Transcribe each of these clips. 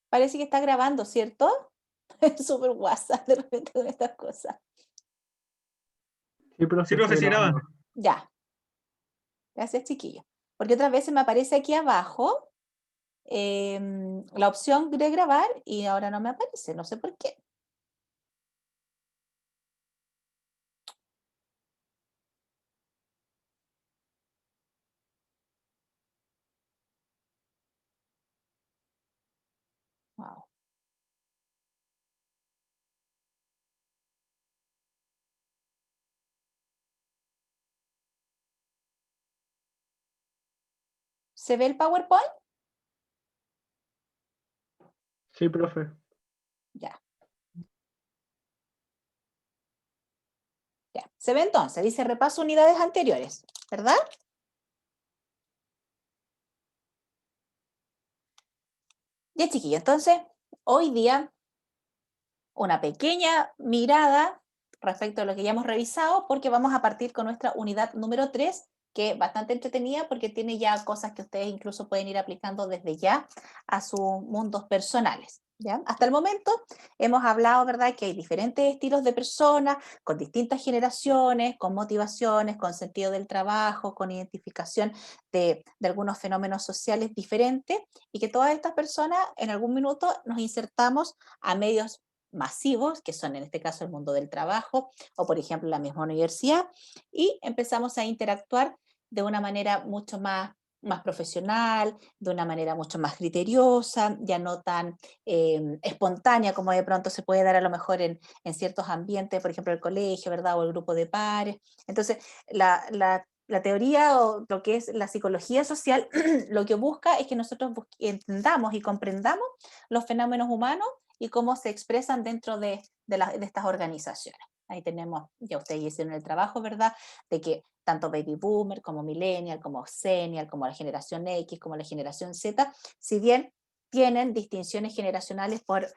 Parece que está grabando, ¿cierto? Es súper WhatsApp de repente con estas cosas. Sí, Sí, profe, profe, estoy sí graba. grabando. Ya, gracias chiquillo. Porque otras veces me aparece aquí abajo la opción de grabar y ahora no me aparece, no sé por qué. Wow. ¿Se ve el PowerPoint? Sí, profe. Ya, ya. Se ve entonces, dice repaso unidades anteriores, ¿verdad? Ya, chiquillo, entonces, hoy día una pequeña mirada respecto a lo que ya hemos revisado, porque vamos a partir con nuestra unidad número 3, que es bastante entretenida porque tiene ya cosas que ustedes incluso pueden ir aplicando desde ya a sus mundos personales. ¿Ya? Hasta el momento hemos hablado, ¿verdad?, que hay diferentes estilos de personas, con distintas generaciones, con motivaciones, con sentido del trabajo, con identificación de algunos fenómenos sociales diferentes, y que todas estas personas en algún minuto nos insertamos a medios masivos, que son en este caso el mundo del trabajo o por ejemplo la misma universidad, y empezamos a interactuar de una manera mucho más profesional, de una manera mucho más criteriosa, ya no tan espontánea como de pronto se puede dar a lo mejor en ciertos ambientes, por ejemplo el colegio, ¿verdad? O el grupo de pares. Entonces, la teoría o lo que es la psicología social lo que busca es que nosotros entendamos y comprendamos los fenómenos humanos y cómo se expresan dentro de estas organizaciones. Ahí tenemos, ya ustedes hicieron el trabajo, ¿verdad? De que tanto Baby Boomer como Millennial, como Senial, como la generación X, como la generación Z, si bien tienen distinciones generacionales por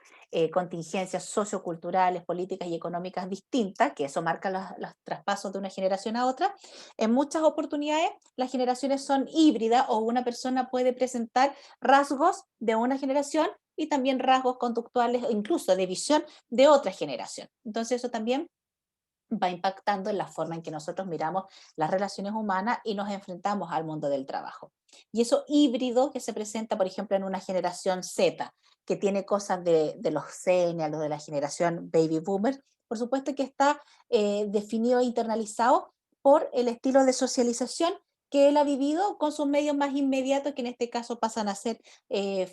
contingencias socioculturales, políticas y económicas distintas, que eso marca los traspasos de una generación a otra, en muchas oportunidades las generaciones son híbridas o una persona puede presentar rasgos de una generación y también rasgos conductuales o incluso de visión de otra generación. Entonces eso también va impactando en la forma en que nosotros miramos las relaciones humanas y nos enfrentamos al mundo del trabajo. Y eso híbrido que se presenta, por ejemplo, en una generación Z, que tiene cosas de los Xennials, de la generación Baby Boomer, por supuesto que está definido e internalizado por el estilo de socialización que él ha vivido con sus medios más inmediatos, que en este caso pasan a ser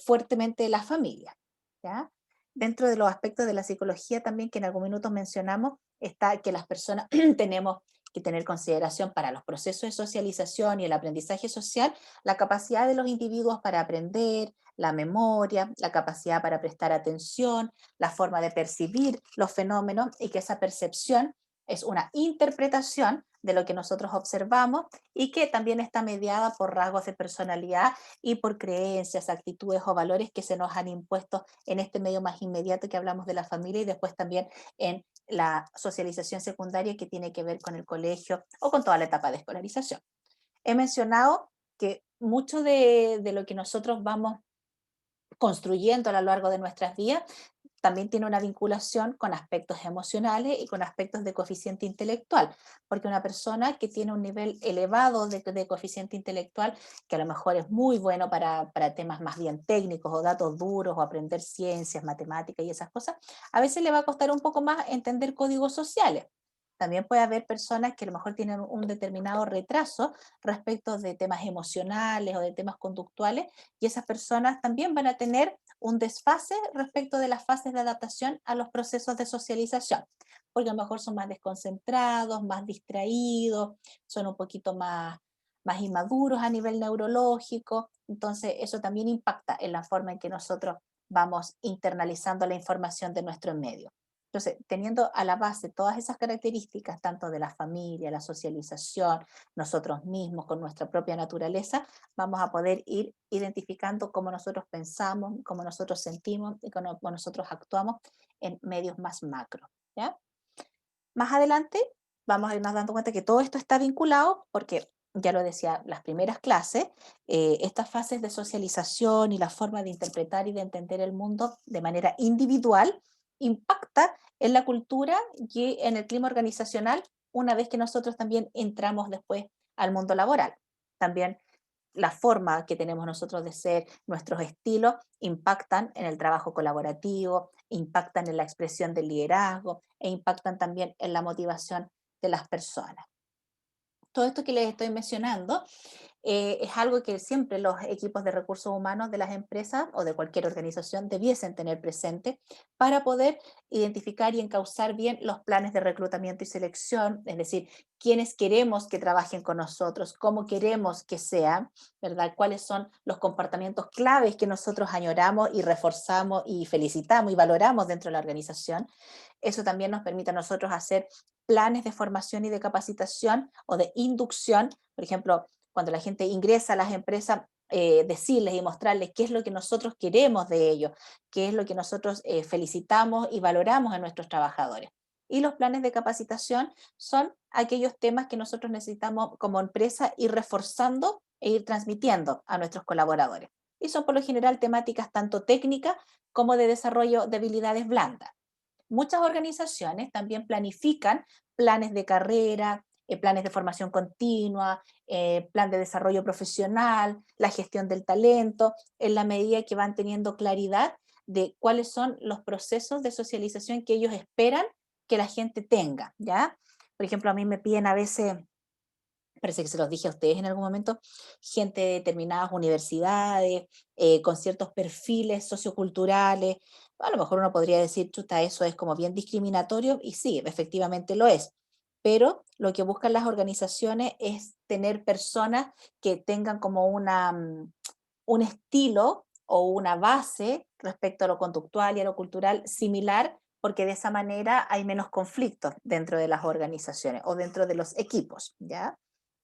fuertemente la familia. ¿Ya? Dentro de los aspectos de la psicología también que en algún minuto mencionamos, está que las personas tenemos que tener consideración para los procesos de socialización y el aprendizaje social, la capacidad de los individuos para aprender, la memoria, la capacidad para prestar atención, la forma de percibir los fenómenos y que esa percepción es una interpretación de lo que nosotros observamos y que también está mediada por rasgos de personalidad y por creencias, actitudes o valores que se nos han impuesto en este medio más inmediato que hablamos de la familia y después también en la socialización secundaria que tiene que ver con el colegio o con toda la etapa de escolarización. He mencionado que mucho de lo que nosotros vamos construyendo a lo largo de nuestras vidas también tiene una vinculación con aspectos emocionales y con aspectos de coeficiente intelectual, porque una persona que tiene un nivel elevado de coeficiente intelectual, que a lo mejor es muy bueno para temas más bien técnicos o datos duros o aprender ciencias, matemáticas y esas cosas, a veces le va a costar un poco más entender códigos sociales. También puede haber personas que a lo mejor tienen un determinado retraso respecto de temas emocionales o de temas conductuales, y esas personas también van a tener un desfase respecto de las fases de adaptación a los procesos de socialización, porque a lo mejor son más desconcentrados, más distraídos, son un poquito más inmaduros a nivel neurológico, entonces eso también impacta en la forma en que nosotros vamos internalizando la información de nuestro medio. Entonces, teniendo a la base todas esas características, tanto de la familia, la socialización, nosotros mismos, con nuestra propia naturaleza, vamos a poder ir identificando cómo nosotros pensamos, cómo nosotros sentimos y cómo nosotros actuamos en medios más macro. ¿Ya? Más adelante vamos a irnos dando cuenta que todo esto está vinculado porque ya lo decía, las primeras clases, estas fases de socialización y la forma de interpretar y de entender el mundo de manera individual impacta en la cultura y en el clima organizacional una vez que nosotros también entramos después al mundo laboral. También la forma que tenemos nosotros de ser, nuestros estilos, impactan en el trabajo colaborativo, impactan en la expresión del liderazgo e impactan también en la motivación de las personas. Todo esto que les estoy mencionando es algo que siempre los equipos de recursos humanos de las empresas o de cualquier organización debiesen tener presente para poder identificar y encauzar bien los planes de reclutamiento y selección, es decir, quiénes queremos que trabajen con nosotros, cómo queremos que sean, ¿verdad? Cuáles son los comportamientos claves que nosotros añoramos y reforzamos y felicitamos y valoramos dentro de la organización. Eso también nos permite a nosotros hacer planes de formación y de capacitación o de inducción, por ejemplo, cuando la gente ingresa a las empresas, decirles y mostrarles qué es lo que nosotros queremos de ellos, qué es lo que nosotros felicitamos y valoramos en nuestros trabajadores. Y los planes de capacitación son aquellos temas que nosotros necesitamos como empresa ir reforzando e ir transmitiendo a nuestros colaboradores. Y son por lo general temáticas tanto técnicas como de desarrollo de habilidades blandas. Muchas organizaciones también planifican planes de carrera, planes de formación continua, plan de desarrollo profesional, la gestión del talento, en la medida que van teniendo claridad de cuáles son los procesos de socialización que ellos esperan que la gente tenga, ¿ya? Por ejemplo, a mí me piden a veces, parece que se los dije a ustedes en algún momento, gente de determinadas universidades, con ciertos perfiles socioculturales. A lo mejor uno podría decir, chuta, eso es como bien discriminatorio, y sí, efectivamente lo es. Pero lo que buscan las organizaciones es tener personas que tengan como un estilo o una base respecto a lo conductual y a lo cultural similar, porque de esa manera hay menos conflictos dentro de las organizaciones o dentro de los equipos, ¿ya?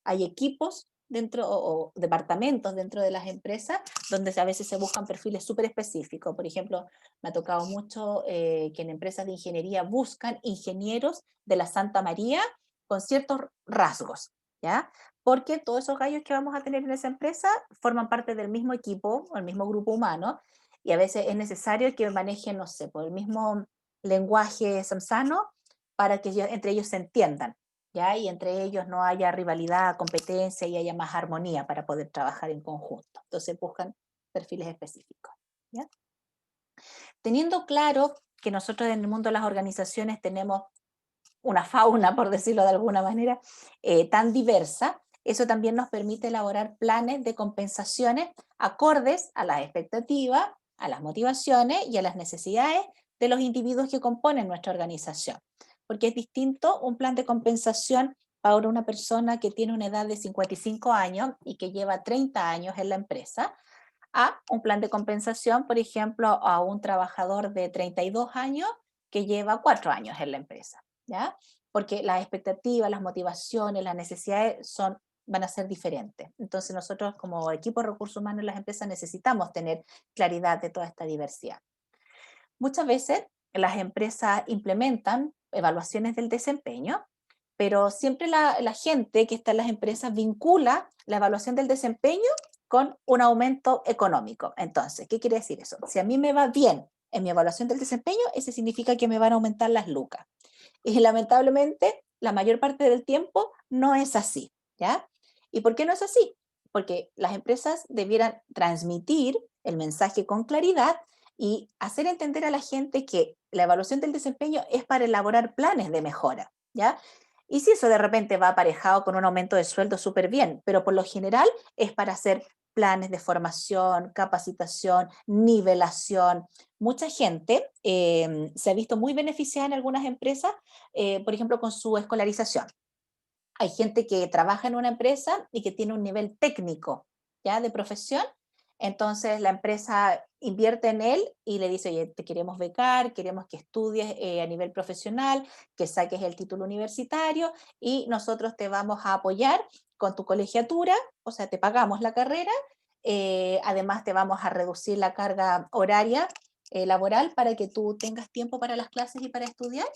Hay equipos dentro o departamentos dentro de las empresas donde a veces se buscan perfiles súper específicos. Por ejemplo, me ha tocado mucho que en empresas de ingeniería buscan ingenieros de la Santa María con ciertos rasgos, ¿ya? Porque todos esos gallos que vamos a tener en esa empresa forman parte del mismo equipo o el mismo grupo humano y a veces es necesario que manejen, no sé, por el mismo lenguaje samsano para que entre ellos se entiendan. ¿Ya? Y entre ellos no haya rivalidad, competencia y haya más armonía para poder trabajar en conjunto. Entonces buscan perfiles específicos. ¿Ya? Teniendo claro que nosotros en el mundo de las organizaciones tenemos una fauna, por decirlo de alguna manera, tan diversa, eso también nos permite elaborar planes de compensaciones acordes a las expectativas, a las motivaciones y a las necesidades de los individuos que componen nuestra organización. Porque es distinto un plan de compensación para una persona que tiene una edad de 55 años y que lleva 30 años en la empresa, a un plan de compensación, por ejemplo, a un trabajador de 32 años que lleva 4 años en la empresa, ¿ya? Porque las expectativas, las motivaciones, las necesidades van a ser diferentes. Entonces nosotros como equipo de recursos humanos en las empresas necesitamos tener claridad de toda esta diversidad. Muchas veces las empresas implementan evaluaciones del desempeño, pero siempre la gente que está en las empresas vincula la evaluación del desempeño con un aumento económico. Entonces, ¿qué quiere decir eso? Si a mí me va bien en mi evaluación del desempeño, eso significa que me van a aumentar las lucas. Y lamentablemente, la mayor parte del tiempo no es así, ¿ya? ¿Y por qué no es así? Porque las empresas debieran transmitir el mensaje con claridad y hacer entender a la gente que la evaluación del desempeño es para elaborar planes de mejora, ¿ya? Y si eso de repente va aparejado con un aumento de sueldo, súper bien, pero por lo general es para hacer planes de formación, capacitación, nivelación. Mucha gente se ha visto muy beneficiada en algunas empresas, por ejemplo, con su escolarización. Hay gente que trabaja en una empresa y que tiene un nivel técnico, ¿ya? De profesión. Entonces la empresa invierte en él y le dice, oye, te queremos becar, queremos que estudies a nivel profesional, que saques el título universitario y nosotros te vamos a apoyar con tu colegiatura, o sea, te pagamos la carrera, además te vamos a reducir la carga horaria laboral para que tú tengas tiempo para las clases y para estudiar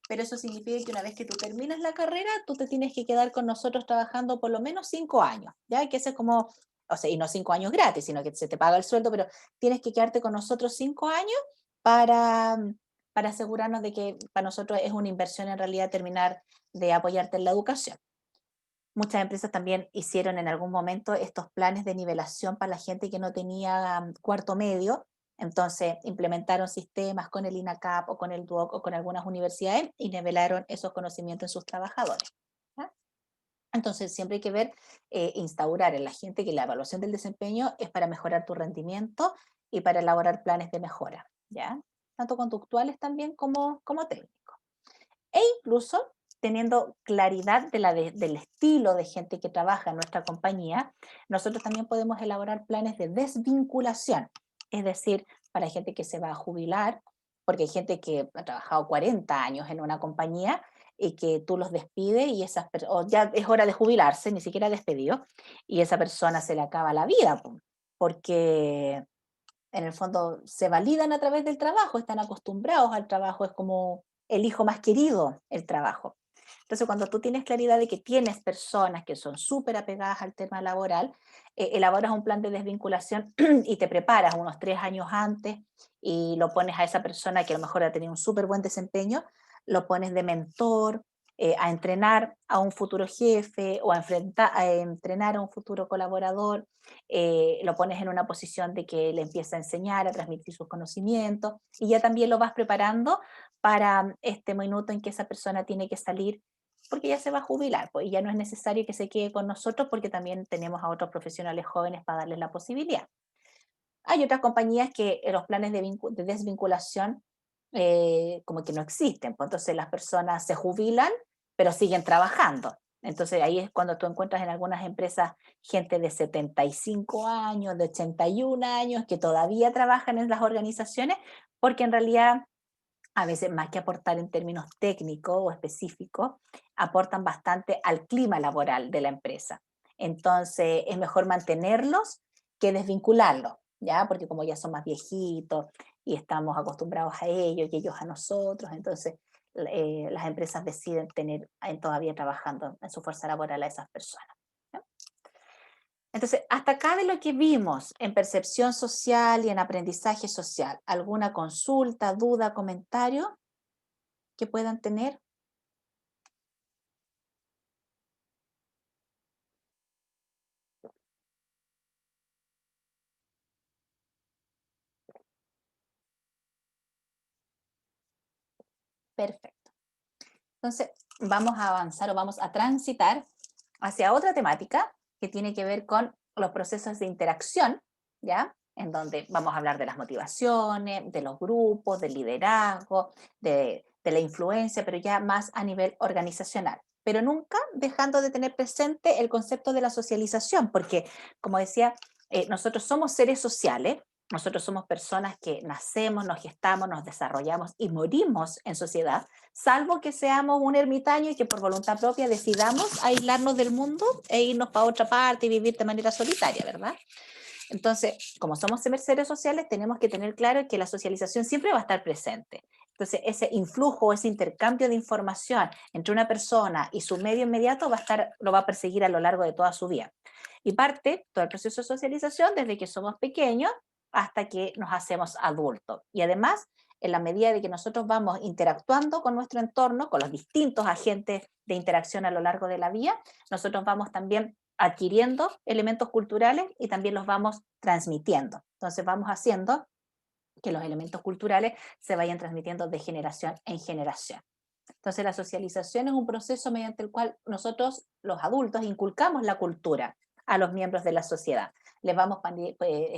pero eso significa que una vez que tú terminas la carrera, tú te tienes que quedar con nosotros trabajando por lo menos 5 años, ¿ya? Que ese es como, o sea, y no 5 años gratis, sino que se te paga el sueldo, pero tienes que quedarte con nosotros 5 años para, para asegurarnos de que para nosotros es una inversión en realidad terminar de apoyarte en la educación. Muchas empresas también hicieron en algún momento estos planes de nivelación para la gente que no tenía cuarto medio. Entonces implementaron sistemas con el INACAP o con el DUOC o con algunas universidades y nivelaron esos conocimientos en sus trabajadores. ¿Ya? Entonces siempre hay que ver, instaurar en la gente que la evaluación del desempeño es para mejorar tu rendimiento y para elaborar planes de mejora, ¿ya? Tanto conductuales también como técnicos. E incluso teniendo claridad del estilo de gente que trabaja en nuestra compañía, nosotros también podemos elaborar planes de desvinculación, es decir, para gente que se va a jubilar, porque hay gente que ha trabajado 40 años en una compañía y que tú los despides y o ya es hora de jubilarse, ni siquiera despedido, y esa persona se le acaba la vida, porque en el fondo se validan a través del trabajo, están acostumbrados al trabajo, es como el hijo más querido, el trabajo. Entonces, cuando tú tienes claridad de que tienes personas que son súper apegadas al tema laboral, elaboras un plan de desvinculación y te preparas unos 3 años antes y lo pones a esa persona que a lo mejor ha tenido un súper buen desempeño, lo pones de mentor, a entrenar a un futuro jefe o a entrenar a un futuro colaborador, lo pones en una posición de que le empieza a enseñar, a transmitir sus conocimientos y ya también lo vas preparando para este minuto en que esa persona tiene que salir porque ya se va a jubilar, pues, y ya no es necesario que se quede con nosotros porque también tenemos a otros profesionales jóvenes para darles la posibilidad. Hay otras compañías que los planes de desvinculación como que no existen, pues entonces las personas se jubilan, pero siguen trabajando. Entonces ahí es cuando tú encuentras en algunas empresas gente de 75 años, de 81 años, que todavía trabajan en las organizaciones, porque en realidad a veces más que aportar en términos técnicos o específicos, aportan bastante al clima laboral de la empresa. Entonces, es mejor mantenerlos que desvincularlos, ¿ya? Porque como ya son más viejitos y estamos acostumbrados a ellos y ellos a nosotros, entonces las empresas deciden tener todavía trabajando en su fuerza laboral a esas personas. ¿Ya? Entonces, hasta acá de lo que vimos en percepción social y en aprendizaje social, ¿alguna consulta, duda, comentario que puedan tener? Perfecto. Entonces, vamos a avanzar o vamos a transitar hacia otra temática que tiene que ver con los procesos de interacción, ¿ya? En donde vamos a hablar de las motivaciones, de los grupos, del liderazgo, de la influencia, pero ya más a nivel organizacional. Pero nunca dejando de tener presente el concepto de la socialización, porque, como decía, nosotros somos seres sociales, nosotros somos personas que nacemos, nos gestamos, nos desarrollamos y morimos en sociedad, salvo que seamos un ermitaño y que por voluntad propia decidamos aislarnos del mundo e irnos para otra parte y vivir de manera solitaria, ¿verdad? Entonces, como somos seres sociales, tenemos que tener claro que la socialización siempre va a estar presente. Entonces, ese influjo, ese intercambio de información entre una persona y su medio inmediato lo va a perseguir a lo largo de toda su vida. Y parte todo el proceso de socialización desde que somos pequeños hasta que nos hacemos adultos. Y además, en la medida de que nosotros vamos interactuando con nuestro entorno, con los distintos agentes de interacción a lo largo de la vida, nosotros vamos también adquiriendo elementos culturales y también los vamos transmitiendo. Entonces vamos haciendo que los elementos culturales se vayan transmitiendo de generación en generación. Entonces la socialización es un proceso mediante el cual nosotros, los adultos, inculcamos la cultura a los miembros de la sociedad. Les vamos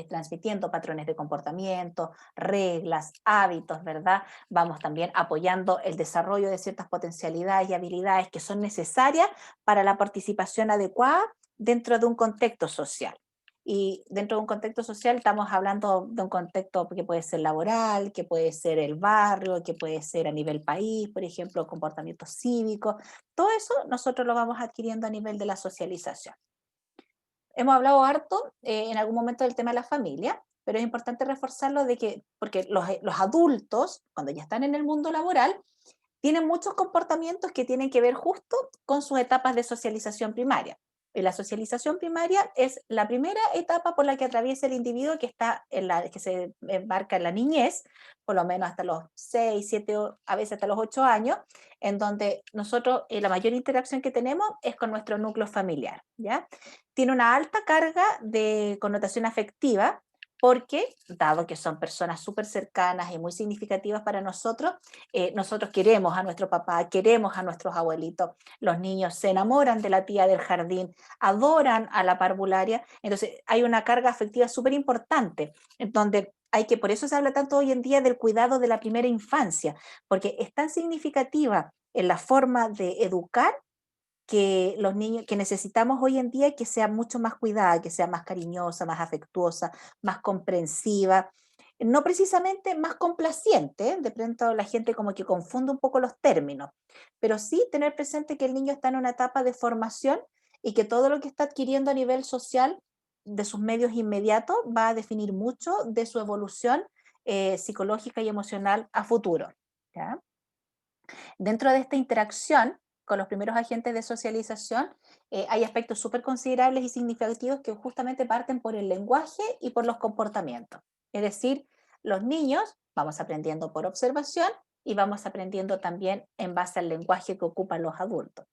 transmitiendo patrones de comportamiento, reglas, hábitos, ¿verdad? Vamos también apoyando el desarrollo de ciertas potencialidades y habilidades que son necesarias para la participación adecuada dentro de un contexto social. Y dentro de un contexto social estamos hablando de un contexto que puede ser laboral, que puede ser el barrio, que puede ser a nivel país, por ejemplo, comportamientos cívicos. Todo eso nosotros lo vamos adquiriendo a nivel de la socialización. Hemos hablado harto en algún momento del tema de la familia, pero es importante reforzarlo de que, porque los adultos, cuando ya están en el mundo laboral, tienen muchos comportamientos que tienen que ver justo con sus etapas de socialización primaria. Y la socialización primaria es la primera etapa por la que atraviesa el individuo que se embarca en la niñez, por lo menos hasta los 6, 7, a veces hasta los 8 años, en donde nosotros la mayor interacción que tenemos es con nuestro núcleo familiar, ¿ya? Tiene una alta carga de connotación afectiva, porque, dado que son personas súper cercanas y muy significativas para nosotros, nosotros queremos a nuestro papá, queremos a nuestros abuelitos, los niños se enamoran de la tía del jardín, adoran a la parvularia, entonces hay una carga afectiva súper importante, en donde por eso se habla tanto hoy en día del cuidado de la primera infancia, porque es tan significativa en la forma de educar que los niños, que necesitamos hoy en día que sea mucho más cuidada, que sea más cariñosa, más afectuosa, más comprensiva, no precisamente más complaciente, de pronto la gente como que confunde un poco los términos, pero sí tener presente que el niño está en una etapa de formación y que todo lo que está adquiriendo a nivel social de sus medios inmediatos va a definir mucho de su evolución psicológica y emocional a futuro. ¿Ya? Dentro de esta interacción con los primeros agentes de socialización, hay aspectos súper considerables y significativos que justamente parten por el lenguaje y por los comportamientos. Es decir, los niños vamos aprendiendo por observación y vamos aprendiendo también en base al lenguaje que ocupan los adultos.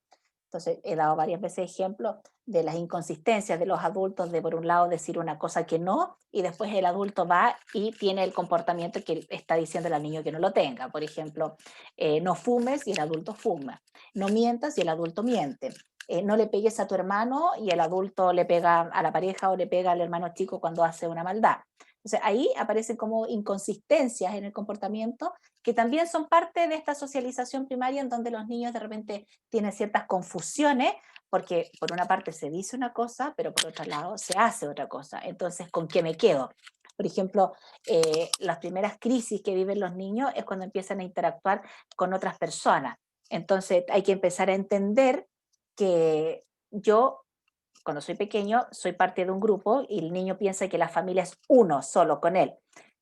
Entonces, he dado varias veces ejemplos de las inconsistencias de los adultos, de por un lado decir una cosa que no, y después el adulto va y tiene el comportamiento que está diciendo al niño que no lo tenga. Por ejemplo, no fumes y el adulto fuma, no mientas y el adulto miente, no le pegues a tu hermano y el adulto le pega a la pareja o le pega al hermano chico cuando hace una maldad. Entonces, ahí aparecen como inconsistencias en el comportamiento que también son parte de esta socialización primaria en donde los niños de repente tienen ciertas confusiones, porque por una parte se dice una cosa, pero por otro lado se hace otra cosa. Entonces, ¿con qué me quedo? Por ejemplo, las primeras crisis que viven los niños es cuando empiezan a interactuar con otras personas. Entonces, hay que empezar a entender que yo, cuando soy pequeño, soy parte de un grupo y el niño piensa que la familia es uno solo con él.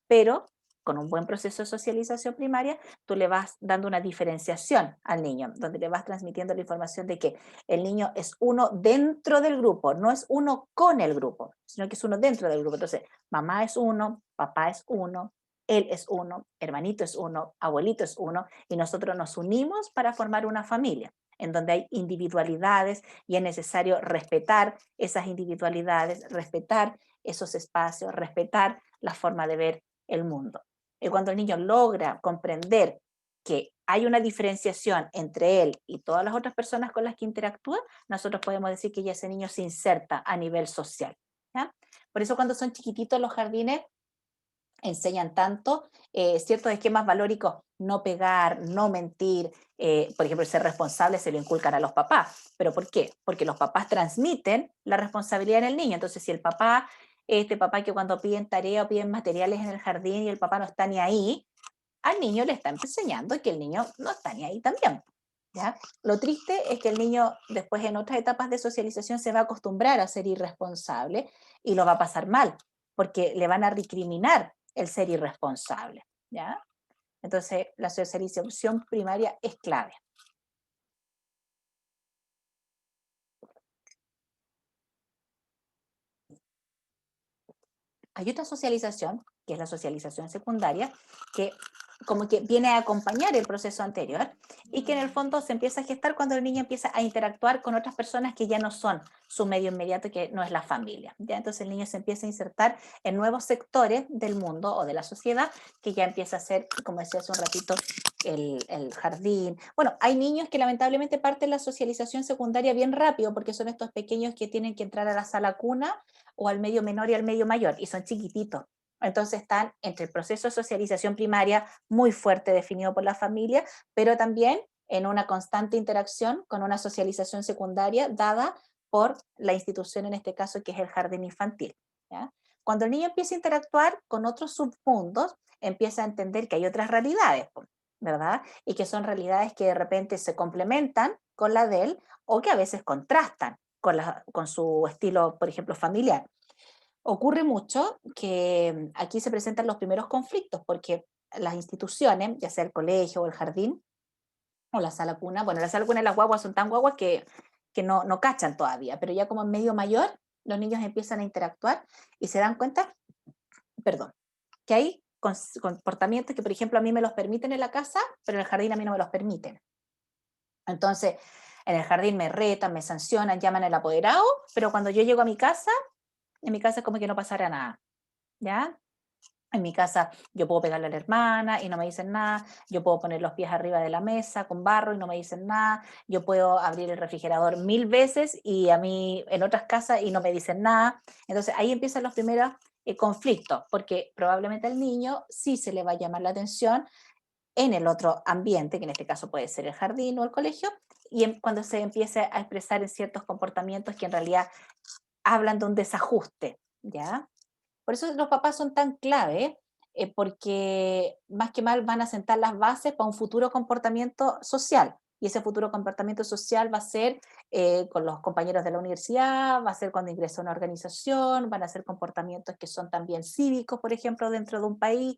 Pero con un buen proceso de socialización primaria, tú le vas dando una diferenciación al niño, donde le vas transmitiendo la información de que el niño es uno dentro del grupo, no es uno con el grupo, sino que es uno dentro del grupo. Entonces, mamá es uno, papá es uno, él es uno, hermanito es uno, abuelito es uno, y nosotros nos unimos para formar una familia en donde hay individualidades y es necesario respetar esas individualidades, respetar esos espacios, respetar la forma de ver el mundo. Y cuando el niño logra comprender que hay una diferenciación entre él y todas las otras personas con las que interactúa, nosotros podemos decir que ya ese niño se inserta a nivel social. ¿Ya? Por eso cuando son chiquititos los jardines enseñan tanto ciertos esquemas valóricos, no pegar, no mentir, por ejemplo, ser responsable se lo inculcan a los papás. ¿Pero por qué? Porque los papás transmiten la responsabilidad en el niño. Entonces, si el papá, este papá que cuando piden tarea o piden materiales en el jardín y el papá no está ni ahí, al niño le está enseñando que el niño no está ni ahí también. ¿Ya? Lo triste es que el niño después en otras etapas de socialización se va a acostumbrar a ser irresponsable y lo va a pasar mal, porque le van a recriminar el ser irresponsable. ¿Ya? Entonces, la socialización primaria es clave. Hay otra socialización, que es la socialización secundaria, que como que viene a acompañar el proceso anterior y que en el fondo se empieza a gestar cuando el niño empieza a interactuar con otras personas que ya no son su medio inmediato, que no es la familia. ¿Ya? Entonces el niño se empieza a insertar en nuevos sectores del mundo o de la sociedad que ya empieza a ser, como decía hace un ratito, el jardín. Bueno, hay niños que lamentablemente parten la socialización secundaria bien rápido porque son estos pequeños que tienen que entrar a la sala cuna o al medio menor y al medio mayor, y son chiquititos. Entonces están entre el proceso de socialización primaria muy fuerte definido por la familia, pero también en una constante interacción con una socialización secundaria dada por la institución, en este caso, que es el jardín infantil. ¿Ya? Cuando el niño empieza a interactuar con otros submundos, empieza a entender que hay otras realidades, ¿verdad? Y que son realidades que de repente se complementan con la de él o que a veces contrastan con su estilo, por ejemplo, familiar. Ocurre mucho que aquí se presentan los primeros conflictos porque las instituciones, ya sea el colegio o el jardín, o la sala cuna. Bueno, la sala cuna las guaguas son tan guaguas que no cachan todavía, pero ya como en medio mayor, los niños empiezan a interactuar y se dan cuenta, perdón, que hay comportamientos que, por ejemplo, a mí me los permiten en la casa, pero en el jardín a mí no me los permiten. Entonces, en el jardín me retan, me sancionan, llaman al apoderado, pero cuando yo llego a mi casa, en mi casa es como que no pasara nada, ¿ya? En mi casa yo puedo pegarle a la hermana y no me dicen nada, yo puedo poner los pies arriba de la mesa con barro y no me dicen nada, yo puedo abrir el refrigerador 1000 veces y a mí en otras casas y no me dicen nada. Entonces ahí empiezan los primeros conflictos, porque probablemente al niño sí se le va a llamar la atención en el otro ambiente, que en este caso puede ser el jardín o el colegio, y cuando se empiece a expresar en ciertos comportamientos que en realidad hablan de un desajuste, ¿ya? Por eso los papás son tan clave, porque más que mal van a sentar las bases para un futuro comportamiento social. Y ese futuro comportamiento social va a ser con los compañeros de la universidad, va a ser cuando ingresa a una organización, van a ser comportamientos que son también cívicos, por ejemplo, dentro de un país.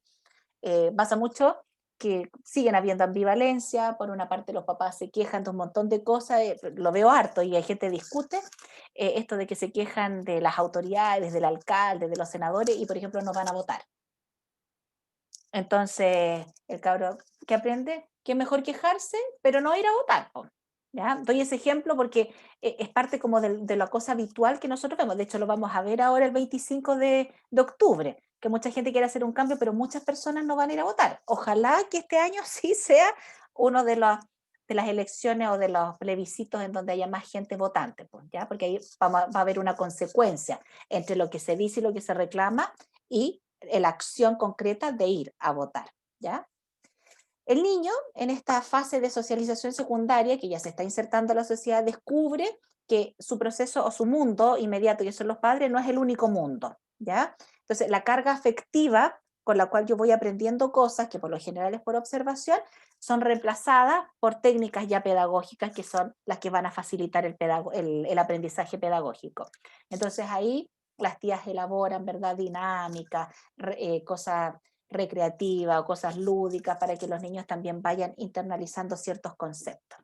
Pasa mucho que siguen habiendo ambivalencia, por una parte los papás se quejan de un montón de cosas, lo veo harto y hay gente que discute, esto de que se quejan de las autoridades, del alcalde, de los senadores y por ejemplo no van a votar. Entonces el cabro que aprende que es mejor quejarse, pero no ir a votar. Po, ¿ya? Doy ese ejemplo porque es parte como de la cosa habitual que nosotros vemos. De hecho, lo vamos a ver ahora el 25 de octubre, que mucha gente quiere hacer un cambio, pero muchas personas no van a ir a votar. Ojalá que este año sí sea uno de las elecciones o de los plebiscitos en donde haya más gente votante, pues, ¿ya? Porque ahí va a haber una consecuencia entre lo que se dice y lo que se reclama y la acción concreta de ir a votar, ¿ya? El niño, en esta fase de socialización secundaria, que ya se está insertando a la sociedad, descubre que su proceso o su mundo inmediato, que son los padres, no es el único mundo, ¿ya? Entonces, la carga afectiva con la cual yo voy aprendiendo cosas, que por lo general es por observación, son reemplazadas por técnicas ya pedagógicas, que son las que van a facilitar el aprendizaje pedagógico. Entonces, ahí las tías elaboran, ¿verdad?, dinámicas, cosas recreativa o cosas lúdicas para que los niños también vayan internalizando ciertos conceptos.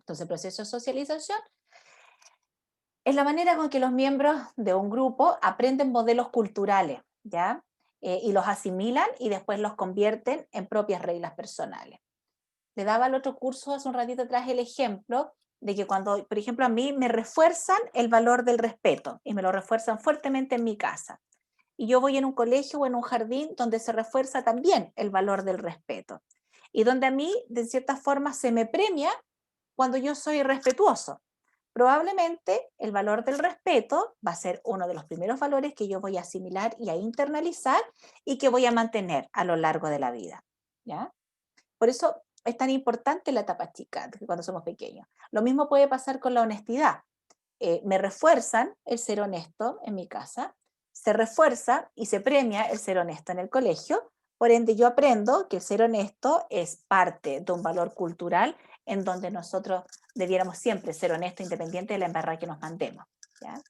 Entonces, el proceso de socialización es la manera con que los miembros de un grupo aprenden modelos culturales, ¿ya? Y los asimilan y después los convierten en propias reglas personales. Le daba al otro curso hace un ratito atrás el ejemplo de que cuando, por ejemplo, a mí me refuerzan el valor del respeto y me lo refuerzan fuertemente en mi casa, y yo voy en un colegio o en un jardín donde se refuerza también el valor del respeto y donde a mí, de cierta forma, se me premia cuando yo soy respetuoso. Probablemente el valor del respeto va a ser uno de los primeros valores que yo voy a asimilar y a internalizar y que voy a mantener a lo largo de la vida, ¿ya? Por eso es tan importante la etapa chica, cuando somos pequeños. Lo mismo puede pasar con la honestidad. Me refuerzan el ser honesto en mi casa, se refuerza y se premia el ser honesto en el colegio, por ende yo aprendo que el ser honesto es parte de un valor cultural en donde nosotros debiéramos siempre ser honestos independiente de la embarrada que nos mandemos, ¿ya?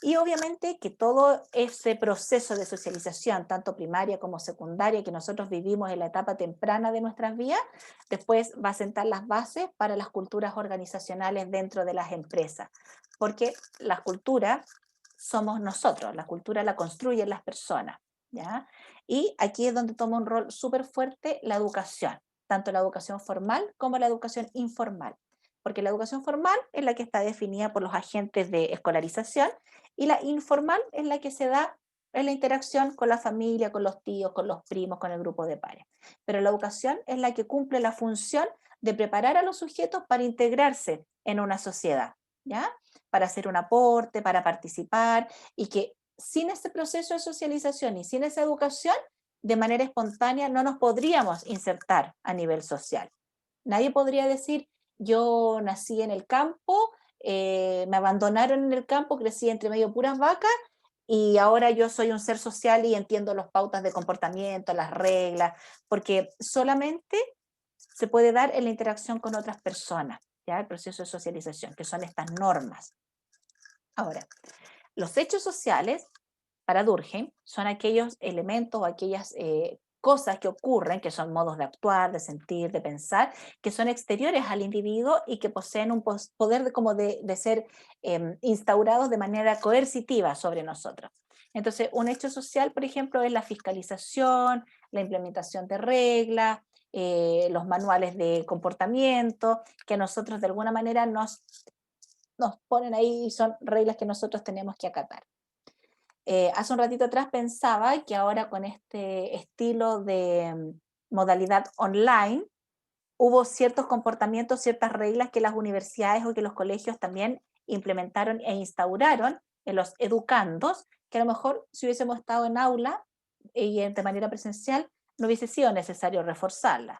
Y obviamente que todo ese proceso de socialización, tanto primaria como secundaria, que nosotros vivimos en la etapa temprana de nuestras vidas, después va a sentar las bases para las culturas organizacionales dentro de las empresas, porque la cultura somos nosotros, la cultura la construyen las personas, ¿ya? Y aquí es donde toma un rol súper fuerte la educación, tanto la educación formal como la educación informal, porque la educación formal es la que está definida por los agentes de escolarización, y la informal es la que se da en la interacción con la familia, con los tíos, con los primos, con el grupo de pares. Pero la educación es la que cumple la función de preparar a los sujetos para integrarse en una sociedad, ¿ya? Para hacer un aporte, para participar, y que sin ese proceso de socialización y sin esa educación, de manera espontánea no nos podríamos insertar a nivel social. Nadie podría decir, yo nací en el campo, me abandonaron en el campo, crecí entre medio puras vacas y ahora yo soy un ser social y entiendo las pautas de comportamiento, las reglas, porque solamente se puede dar en la interacción con otras personas, ¿ya? El proceso de socialización, que son estas normas. Ahora, los hechos sociales para Durkheim son aquellos elementos o aquellas cosas que ocurren, que son modos de actuar, de sentir, de pensar, que son exteriores al individuo y que poseen un poder de ser instaurados de manera coercitiva sobre nosotros. Entonces, un hecho social, por ejemplo, es la fiscalización, la implementación de reglas, los manuales de comportamiento, que a nosotros de alguna manera nos ponen ahí y son reglas que nosotros tenemos que acatar. Hace un ratito atrás pensaba que ahora con este estilo de modalidad online, hubo ciertos comportamientos, ciertas reglas que las universidades o que los colegios también implementaron e instauraron en los educandos, que a lo mejor si hubiésemos estado en aula y de manera presencial, no hubiese sido necesario reforzarlas.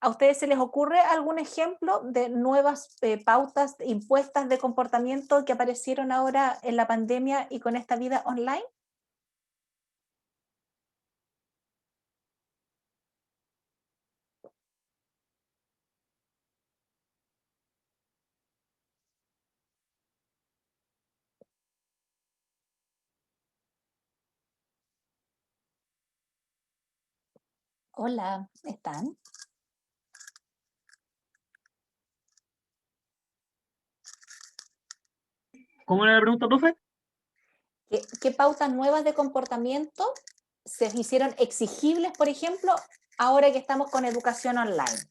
¿A ustedes se les ocurre algún ejemplo de nuevas pautas impuestas de comportamiento que aparecieron ahora en la pandemia y con esta vida online? Hola, ¿están? ¿Cómo era la pregunta, profe? ¿Qué pautas nuevas de comportamiento se hicieron exigibles, por ejemplo, ahora que estamos con educación online?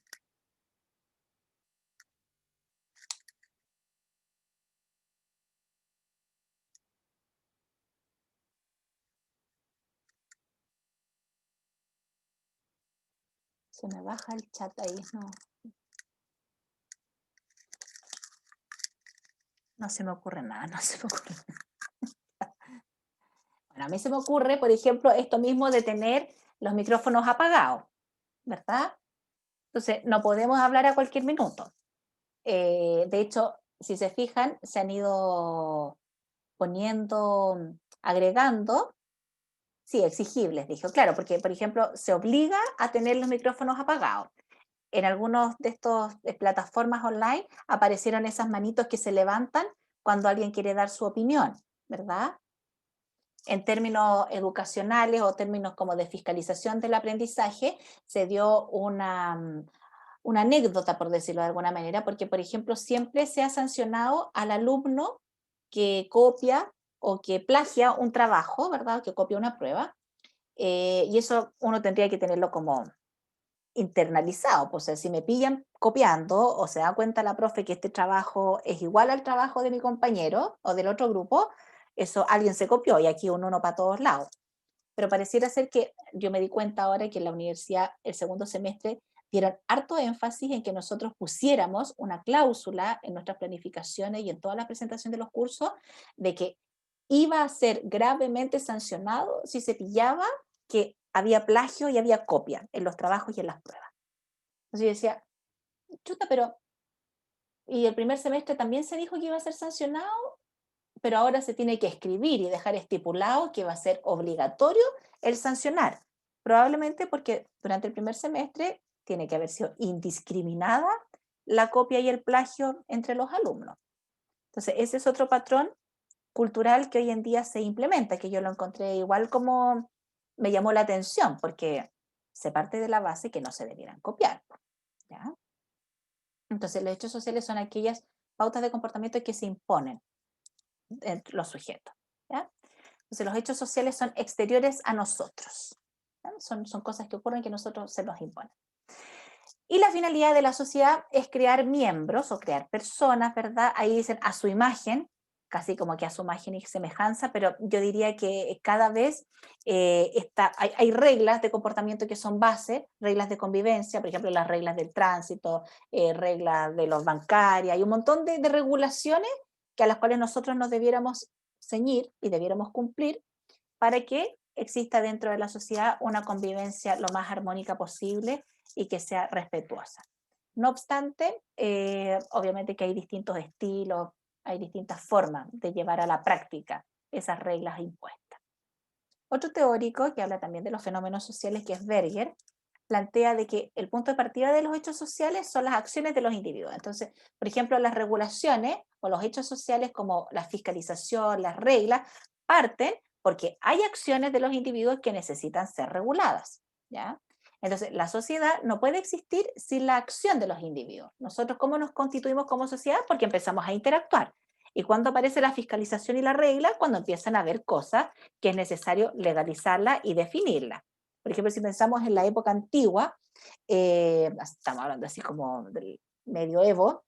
Se me baja el chat ahí, no se me ocurre nada, no se me ocurre. Bueno, a mí se me ocurre, por ejemplo, esto mismo de tener los micrófonos apagados, ¿verdad? Entonces, no podemos hablar a cualquier minuto. De hecho, si se fijan, se han ido poniendo, agregando, sí, exigibles, dijo, claro, porque, por ejemplo, se obliga a tener los micrófonos apagados. En algunos de estos plataformas online aparecieron esas manitos que se levantan cuando alguien quiere dar su opinión, ¿verdad? En términos educacionales o términos como de fiscalización del aprendizaje, se dio una anécdota, por decirlo de alguna manera, porque, por ejemplo, siempre se ha sancionado al alumno que copia o que plagia un trabajo, ¿verdad? O que copia una prueba. Y eso uno tendría que tenerlo como internalizado, pues, o sea, si me pillan copiando o se da cuenta la profe que este trabajo es igual al trabajo de mi compañero o del otro grupo, eso alguien se copió y aquí uno para todos lados. Pero pareciera ser que yo me di cuenta ahora que en la universidad el segundo semestre dieron harto énfasis en que nosotros pusiéramos una cláusula en nuestras planificaciones y en toda la presentación de los cursos de que iba a ser gravemente sancionado si se pillaba que había plagio y había copia en los trabajos y en las pruebas. Entonces yo decía, chuta, pero y el primer semestre también se dijo que iba a ser sancionado, pero ahora se tiene que escribir y dejar estipulado que va a ser obligatorio el sancionar. Probablemente porque durante el primer semestre tiene que haber sido indiscriminada la copia y el plagio entre los alumnos. Entonces, ese es otro patrón cultural que hoy en día se implementa, que yo lo encontré igual como me llamó la atención, porque se parte de la base que no se debieran copiar. ¿Ya? Entonces, los hechos sociales son aquellas pautas de comportamiento que se imponen entre los sujetos. ¿Ya? Entonces, los hechos sociales son exteriores a nosotros. ¿Ya? Son cosas que ocurren que nosotros se nos imponen. Y la finalidad de la sociedad es crear miembros o crear personas, ¿verdad? Ahí dicen a su imagen, casi como que a su imagen y semejanza, pero yo diría que cada vez hay reglas de comportamiento que son base, reglas de convivencia, por ejemplo, las reglas del tránsito, reglas de los bancarios, hay un montón de regulaciones que a las cuales nosotros nos debiéramos ceñir y debiéramos cumplir para que exista dentro de la sociedad una convivencia lo más armónica posible y que sea respetuosa. No obstante, obviamente que hay distintos estilos, hay distintas formas de llevar a la práctica esas reglas impuestas. Otro teórico que habla también de los fenómenos sociales, que es Berger, plantea de que el punto de partida de los hechos sociales son las acciones de los individuos. Entonces, por ejemplo, las regulaciones o los hechos sociales como la fiscalización, las reglas, parten porque hay acciones de los individuos que necesitan ser reguladas. ¿ya? Entonces, la sociedad no puede existir sin la acción de los individuos. Nosotros, ¿cómo nos constituimos como sociedad? Porque empezamos a interactuar. ¿Y cuándo aparece la fiscalización y la regla? Cuando empiezan a haber cosas que es necesario legalizarlas y definirlas. Por ejemplo, si pensamos en la época antigua, estamos hablando así como del medioevo,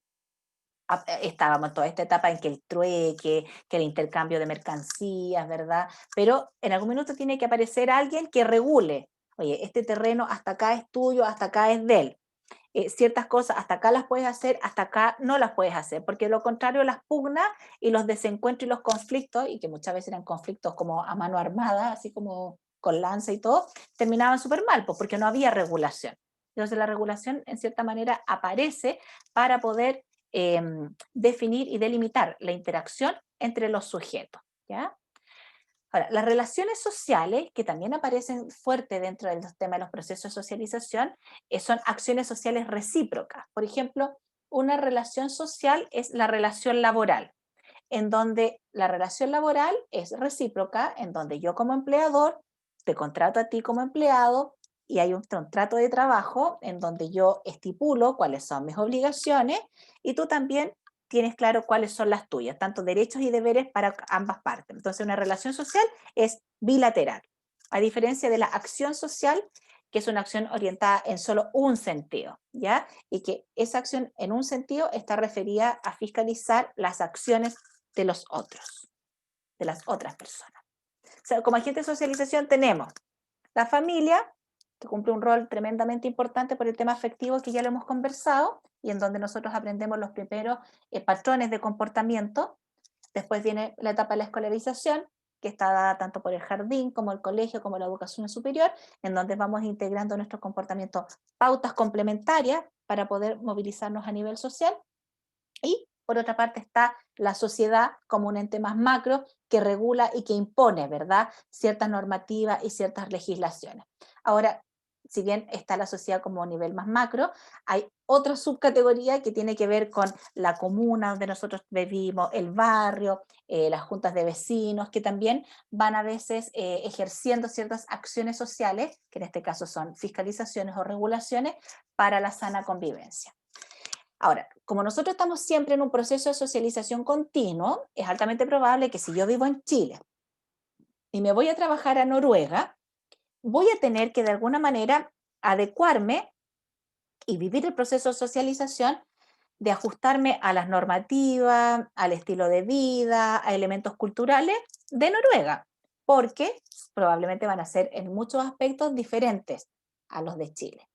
estábamos en toda esta etapa en que el trueque, que el intercambio de mercancías, ¿verdad? Pero en algún minuto tiene que aparecer alguien que regule. Oye, este terreno hasta acá es tuyo, hasta acá es de él. Ciertas cosas hasta acá las puedes hacer, hasta acá no las puedes hacer, porque de lo contrario las pugnas y los desencuentros y los conflictos, y que muchas veces eran conflictos como a mano armada, así como con lanza y todo, terminaban súper mal, pues porque no había regulación. Entonces la regulación en cierta manera aparece para poder definir y delimitar la interacción entre los sujetos, ¿ya? Ahora, las relaciones sociales, que también aparecen fuerte dentro del tema de los procesos de socialización, son acciones sociales recíprocas. Por ejemplo, una relación social es la relación laboral, en donde la relación laboral es recíproca, en donde yo como empleador te contrato a ti como empleado y hay un contrato de trabajo en donde yo estipulo cuáles son mis obligaciones y tú también tienes claro cuáles son las tuyas, tanto derechos y deberes para ambas partes. Entonces, una relación social es bilateral, a diferencia de la acción social, que es una acción orientada en solo un sentido, ¿ya? Y que esa acción en un sentido está referida a fiscalizar las acciones de los otros, de las otras personas. O sea, como agente de socialización tenemos la familia, que cumple un rol tremendamente importante por el tema afectivo que ya lo hemos conversado, y en donde nosotros aprendemos los primeros patrones de comportamiento. Después viene la etapa de la escolarización, que está dada tanto por el jardín como el colegio, como la educación superior, en donde vamos integrando nuestro comportamiento pautas complementarias para poder movilizarnos a nivel social. Y por otra parte está la sociedad como un ente más macro que regula y que impone, ¿verdad?, ciertas normativas y ciertas legislaciones. Ahora, si bien está la sociedad como a nivel más macro, hay otra subcategoría que tiene que ver con la comuna donde nosotros vivimos, el barrio, las juntas de vecinos, que también van a veces ejerciendo ciertas acciones sociales, que en este caso son fiscalizaciones o regulaciones, para la sana convivencia. Ahora, como nosotros estamos siempre en un proceso de socialización continuo, es altamente probable que si yo vivo en Chile y me voy a trabajar a Noruega, voy a tener que de alguna manera adecuarme y vivir el proceso de socialización de ajustarme a las normativas, al estilo de vida, a elementos culturales de Noruega, porque probablemente van a ser en muchos aspectos diferentes a los de Chile.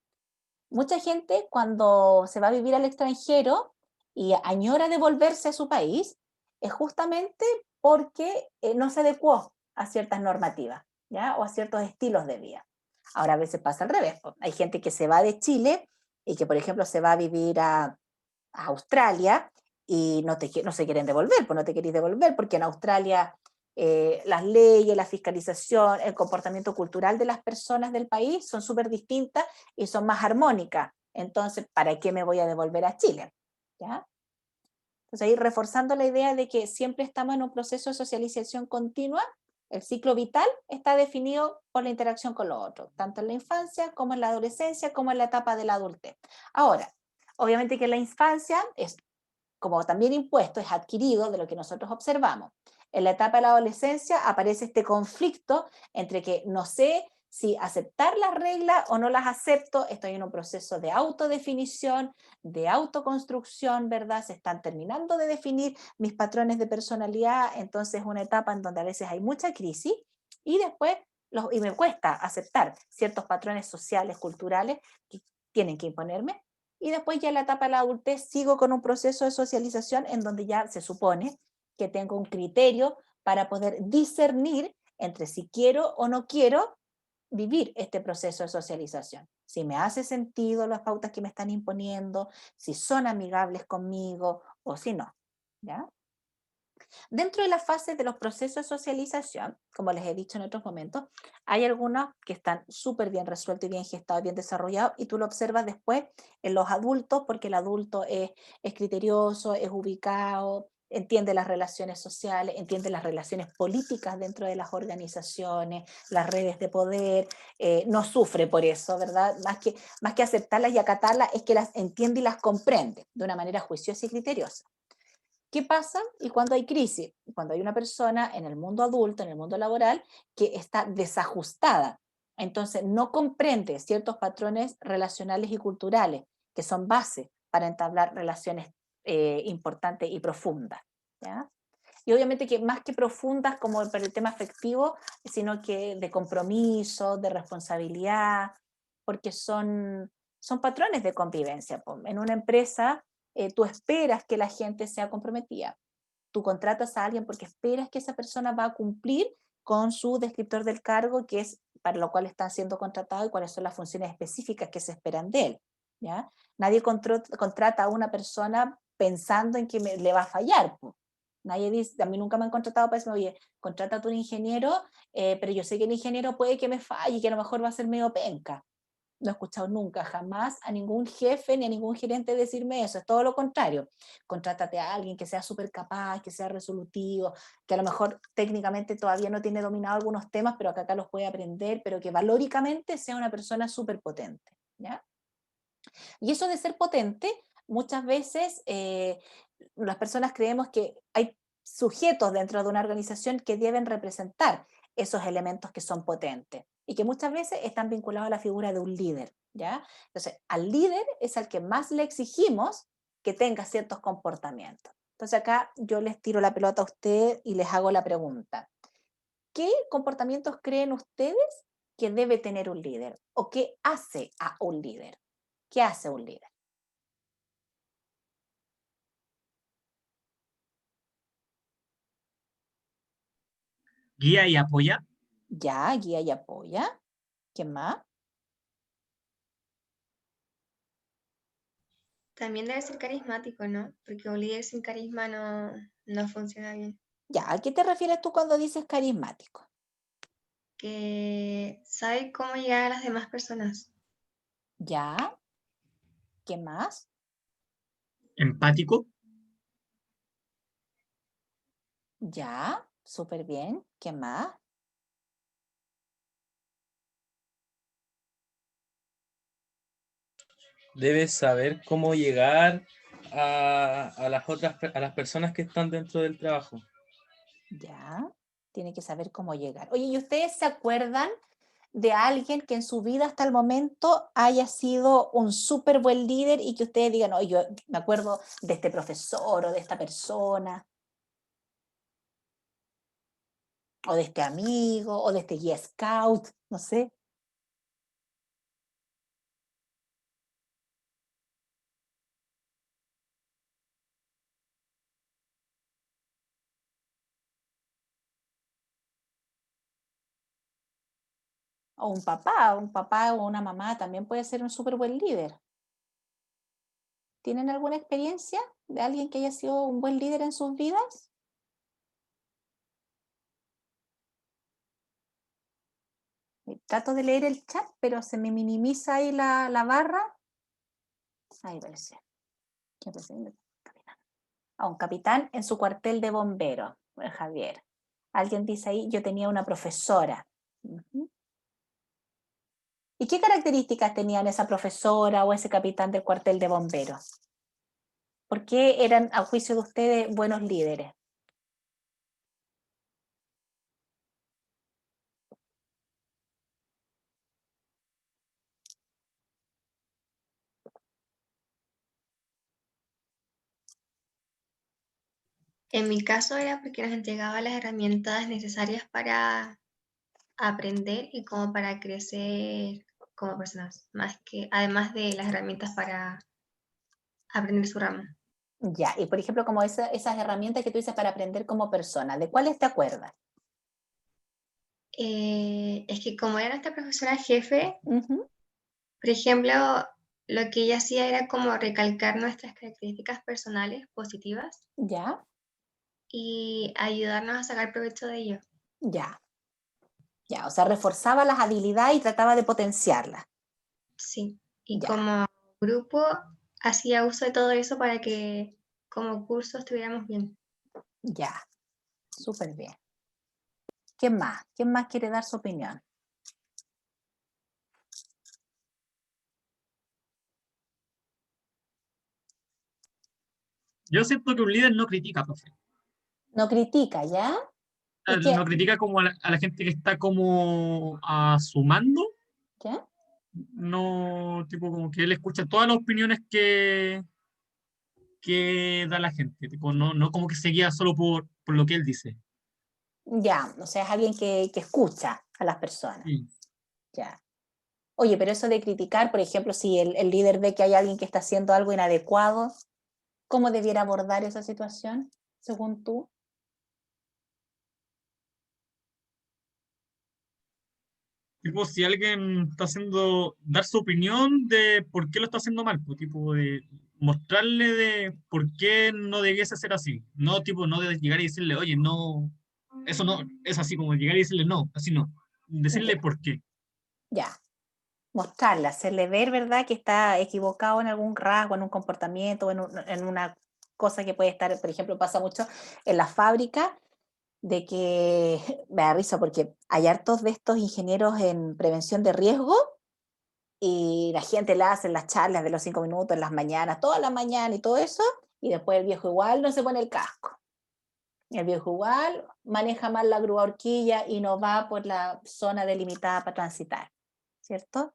Mucha gente cuando se va a vivir al extranjero y añora devolverse a su país, es justamente porque no se adecuó a ciertas normativas, ¿ya? O a ciertos estilos de vida. Ahora a veces pasa al revés, pues. Hay gente que se va de Chile y que, por ejemplo, se va a vivir a Australia y no se quieren devolver, pues no te querés devolver porque en Australia las leyes, la fiscalización, el comportamiento cultural de las personas del país son súper distintas y son más armónicas. Entonces, ¿para qué me voy a devolver a Chile? ¿Ya? Entonces, ahí reforzando la idea de que siempre estamos en un proceso de socialización continua, el ciclo vital está definido por la interacción con los otros, tanto en la infancia como en la adolescencia, como en la etapa de la adultez. Ahora, obviamente que la infancia es como también impuesto, es adquirido de lo que nosotros observamos. En la etapa de la adolescencia aparece este conflicto entre que no sé si aceptar las reglas o no las acepto, estoy en un proceso de autodefinición, de autoconstrucción, ¿verdad? Se están terminando de definir mis patrones de personalidad, entonces es una etapa en donde a veces hay mucha crisis y después, y me cuesta aceptar ciertos patrones sociales, culturales que tienen que imponerme, y después ya en la etapa de la adultez sigo con un proceso de socialización en donde ya se supone que tengo un criterio para poder discernir entre si quiero o no quiero vivir este proceso de socialización. Si me hace sentido las pautas que me están imponiendo, si son amigables conmigo o si no. ¿Ya? Dentro de las fases de los procesos de socialización, como les he dicho en otros momentos, hay algunos que están súper bien resueltos y bien gestados, bien desarrollados, y tú lo observas después en los adultos, porque el adulto es criterioso, es ubicado, entiende las relaciones sociales, entiende las relaciones políticas dentro de las organizaciones, las redes de poder, no sufre por eso, ¿verdad? Más que aceptarlas y acatarlas, es que las entiende y las comprende de una manera juiciosa y criteriosa. ¿Qué pasa? Y cuando hay crisis, cuando hay una persona en el mundo adulto, en el mundo laboral, que está desajustada, entonces no comprende ciertos patrones relacionales y culturales que son base para entablar relaciones importantes y profundas, ¿ya? Y obviamente que más que profundas como por el tema afectivo, sino que de compromiso, de responsabilidad, porque son patrones de convivencia. En una empresa tú esperas que la gente sea comprometida. Tú contratas a alguien porque esperas que esa persona va a cumplir con su descriptor del cargo, que es para lo cual están siendo contratados y cuáles son las funciones específicas que se esperan de él, ¿ya? Nadie contrata a una persona pensando en que le va a fallar. Po. Nadie dice, a mí nunca me han contratado para decirme, oye, contrata a un ingeniero, pero yo sé que el ingeniero puede que me falle y que a lo mejor va a ser medio penca. No he escuchado nunca, jamás a ningún jefe ni a ningún gerente decirme eso, es todo lo contrario. Contrátate a alguien que sea súper capaz, que sea resolutivo, que a lo mejor técnicamente todavía no tiene dominado algunos temas, pero que acá los puede aprender, pero que valóricamente sea una persona súper potente, ¿ya? Y eso de ser potente, muchas veces las personas creemos que hay sujetos dentro de una organización que deben representar esos elementos que son potentes y que muchas veces están vinculados a la figura de un líder, ¿ya? Entonces, al líder es al que más le exigimos que tenga ciertos comportamientos. Entonces, acá yo les tiro la pelota a ustedes y les hago la pregunta. ¿Qué comportamientos creen ustedes que debe tener un líder? ¿O qué hace a un líder? ¿Qué hace un líder? Guía y apoya. Ya, guía y apoya. ¿Qué más? También debe ser carismático, ¿no? Porque un líder sin carisma no funciona bien. Ya, ¿a qué te refieres tú cuando dices carismático? Que sabe cómo llegar a las demás personas. Ya, ¿qué más? Empático. Ya, súper bien. ¿Qué más? Debes saber cómo llegar a las a las personas que están dentro del trabajo. Ya, tiene que saber cómo llegar. Oye, ¿y ustedes se acuerdan de alguien que en su vida hasta el momento haya sido un súper buen líder y que ustedes digan, oye, yo me acuerdo de este profesor o de esta persona, o de este amigo, o de este guía scout, no sé? O un papá o una mamá también puede ser un súper buen líder. ¿Tienen alguna experiencia de alguien que haya sido un buen líder en sus vidas? Trato de leer el chat, pero se me minimiza ahí la barra. Ahí parece. ¿Quién parece? Capitán. A un capitán en su cuartel de bomberos, Javier. Alguien dice ahí, yo tenía una profesora. Ujú. ¿Y qué características tenían esa profesora o ese capitán del cuartel de bomberos? ¿Por qué eran, a juicio de ustedes, buenos líderes? En mi caso era porque nos entregaba las herramientas necesarias para aprender y como para crecer como personas, más que además de las herramientas para aprender su ramo. Ya, y por ejemplo, como esas herramientas que tú dices para aprender como persona, ¿de cuáles te acuerdas? Es que como era nuestra profesora jefe, Ujú. por ejemplo, lo que ella hacía era como recalcar nuestras características personales positivas Ya, y ayudarnos a sacar provecho de ello. ya, ya, o sea, reforzaba las habilidades y trataba de potenciarlas. Sí, y Ya, como grupo hacía uso de todo eso para que como curso estuviéramos bien. Ya, súper bien. ¿Quién más? ¿Quién más quiere dar su opinión? Yo siento que un líder no critica, profe. No critica, ¿ya? ¿Y qué? No critica como a la gente que está como sumando, ¿Ya? no, tipo como que él escucha todas las opiniones que da la gente, tipo, no como que se guía solo por lo que él dice. Ya, o sea, es alguien que escucha a las personas. Sí. Ya. Oye, pero eso de criticar, por ejemplo, si el líder ve que hay alguien que está haciendo algo inadecuado, ¿cómo debiera abordar esa situación, según tú? Tipo, si alguien está haciendo, dar su opinión de por qué lo está haciendo mal, pues, tipo, de mostrarle de por qué no debiese ser así. No, tipo, no de llegar y decirle, oye, no, eso no, es así, como llegar y decirle, no, así no. Decirle Ya, por qué. ya. Mostrarle, hacerle ver, ¿verdad?, que está equivocado en algún rasgo, en un comportamiento, en una cosa que puede estar, por ejemplo, pasa mucho en la fábrica, de que me da risa porque hay hartos de estos ingenieros en prevención de riesgo y la gente la hace en las charlas de los 5 minutos, en las mañanas, toda la mañana y todo eso, y después el viejo igual no se pone el casco. Y el viejo igual maneja mal la grúa horquilla y no va por la zona delimitada para transitar, ¿cierto?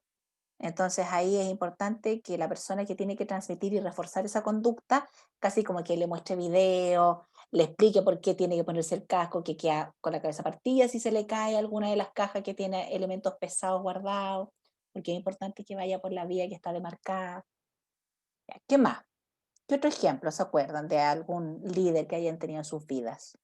Entonces ahí es importante que la persona que tiene que transmitir y reforzar esa conducta, casi como que le muestre video, le explique por qué tiene que ponerse el casco, que queda con la cabeza partida si se le cae alguna de las cajas que tiene elementos pesados guardados, porque es importante que vaya por la vía que está demarcada. Ya, ¿qué más? ¿Qué otro ejemplo se acuerdan de algún líder que hayan tenido en sus vidas?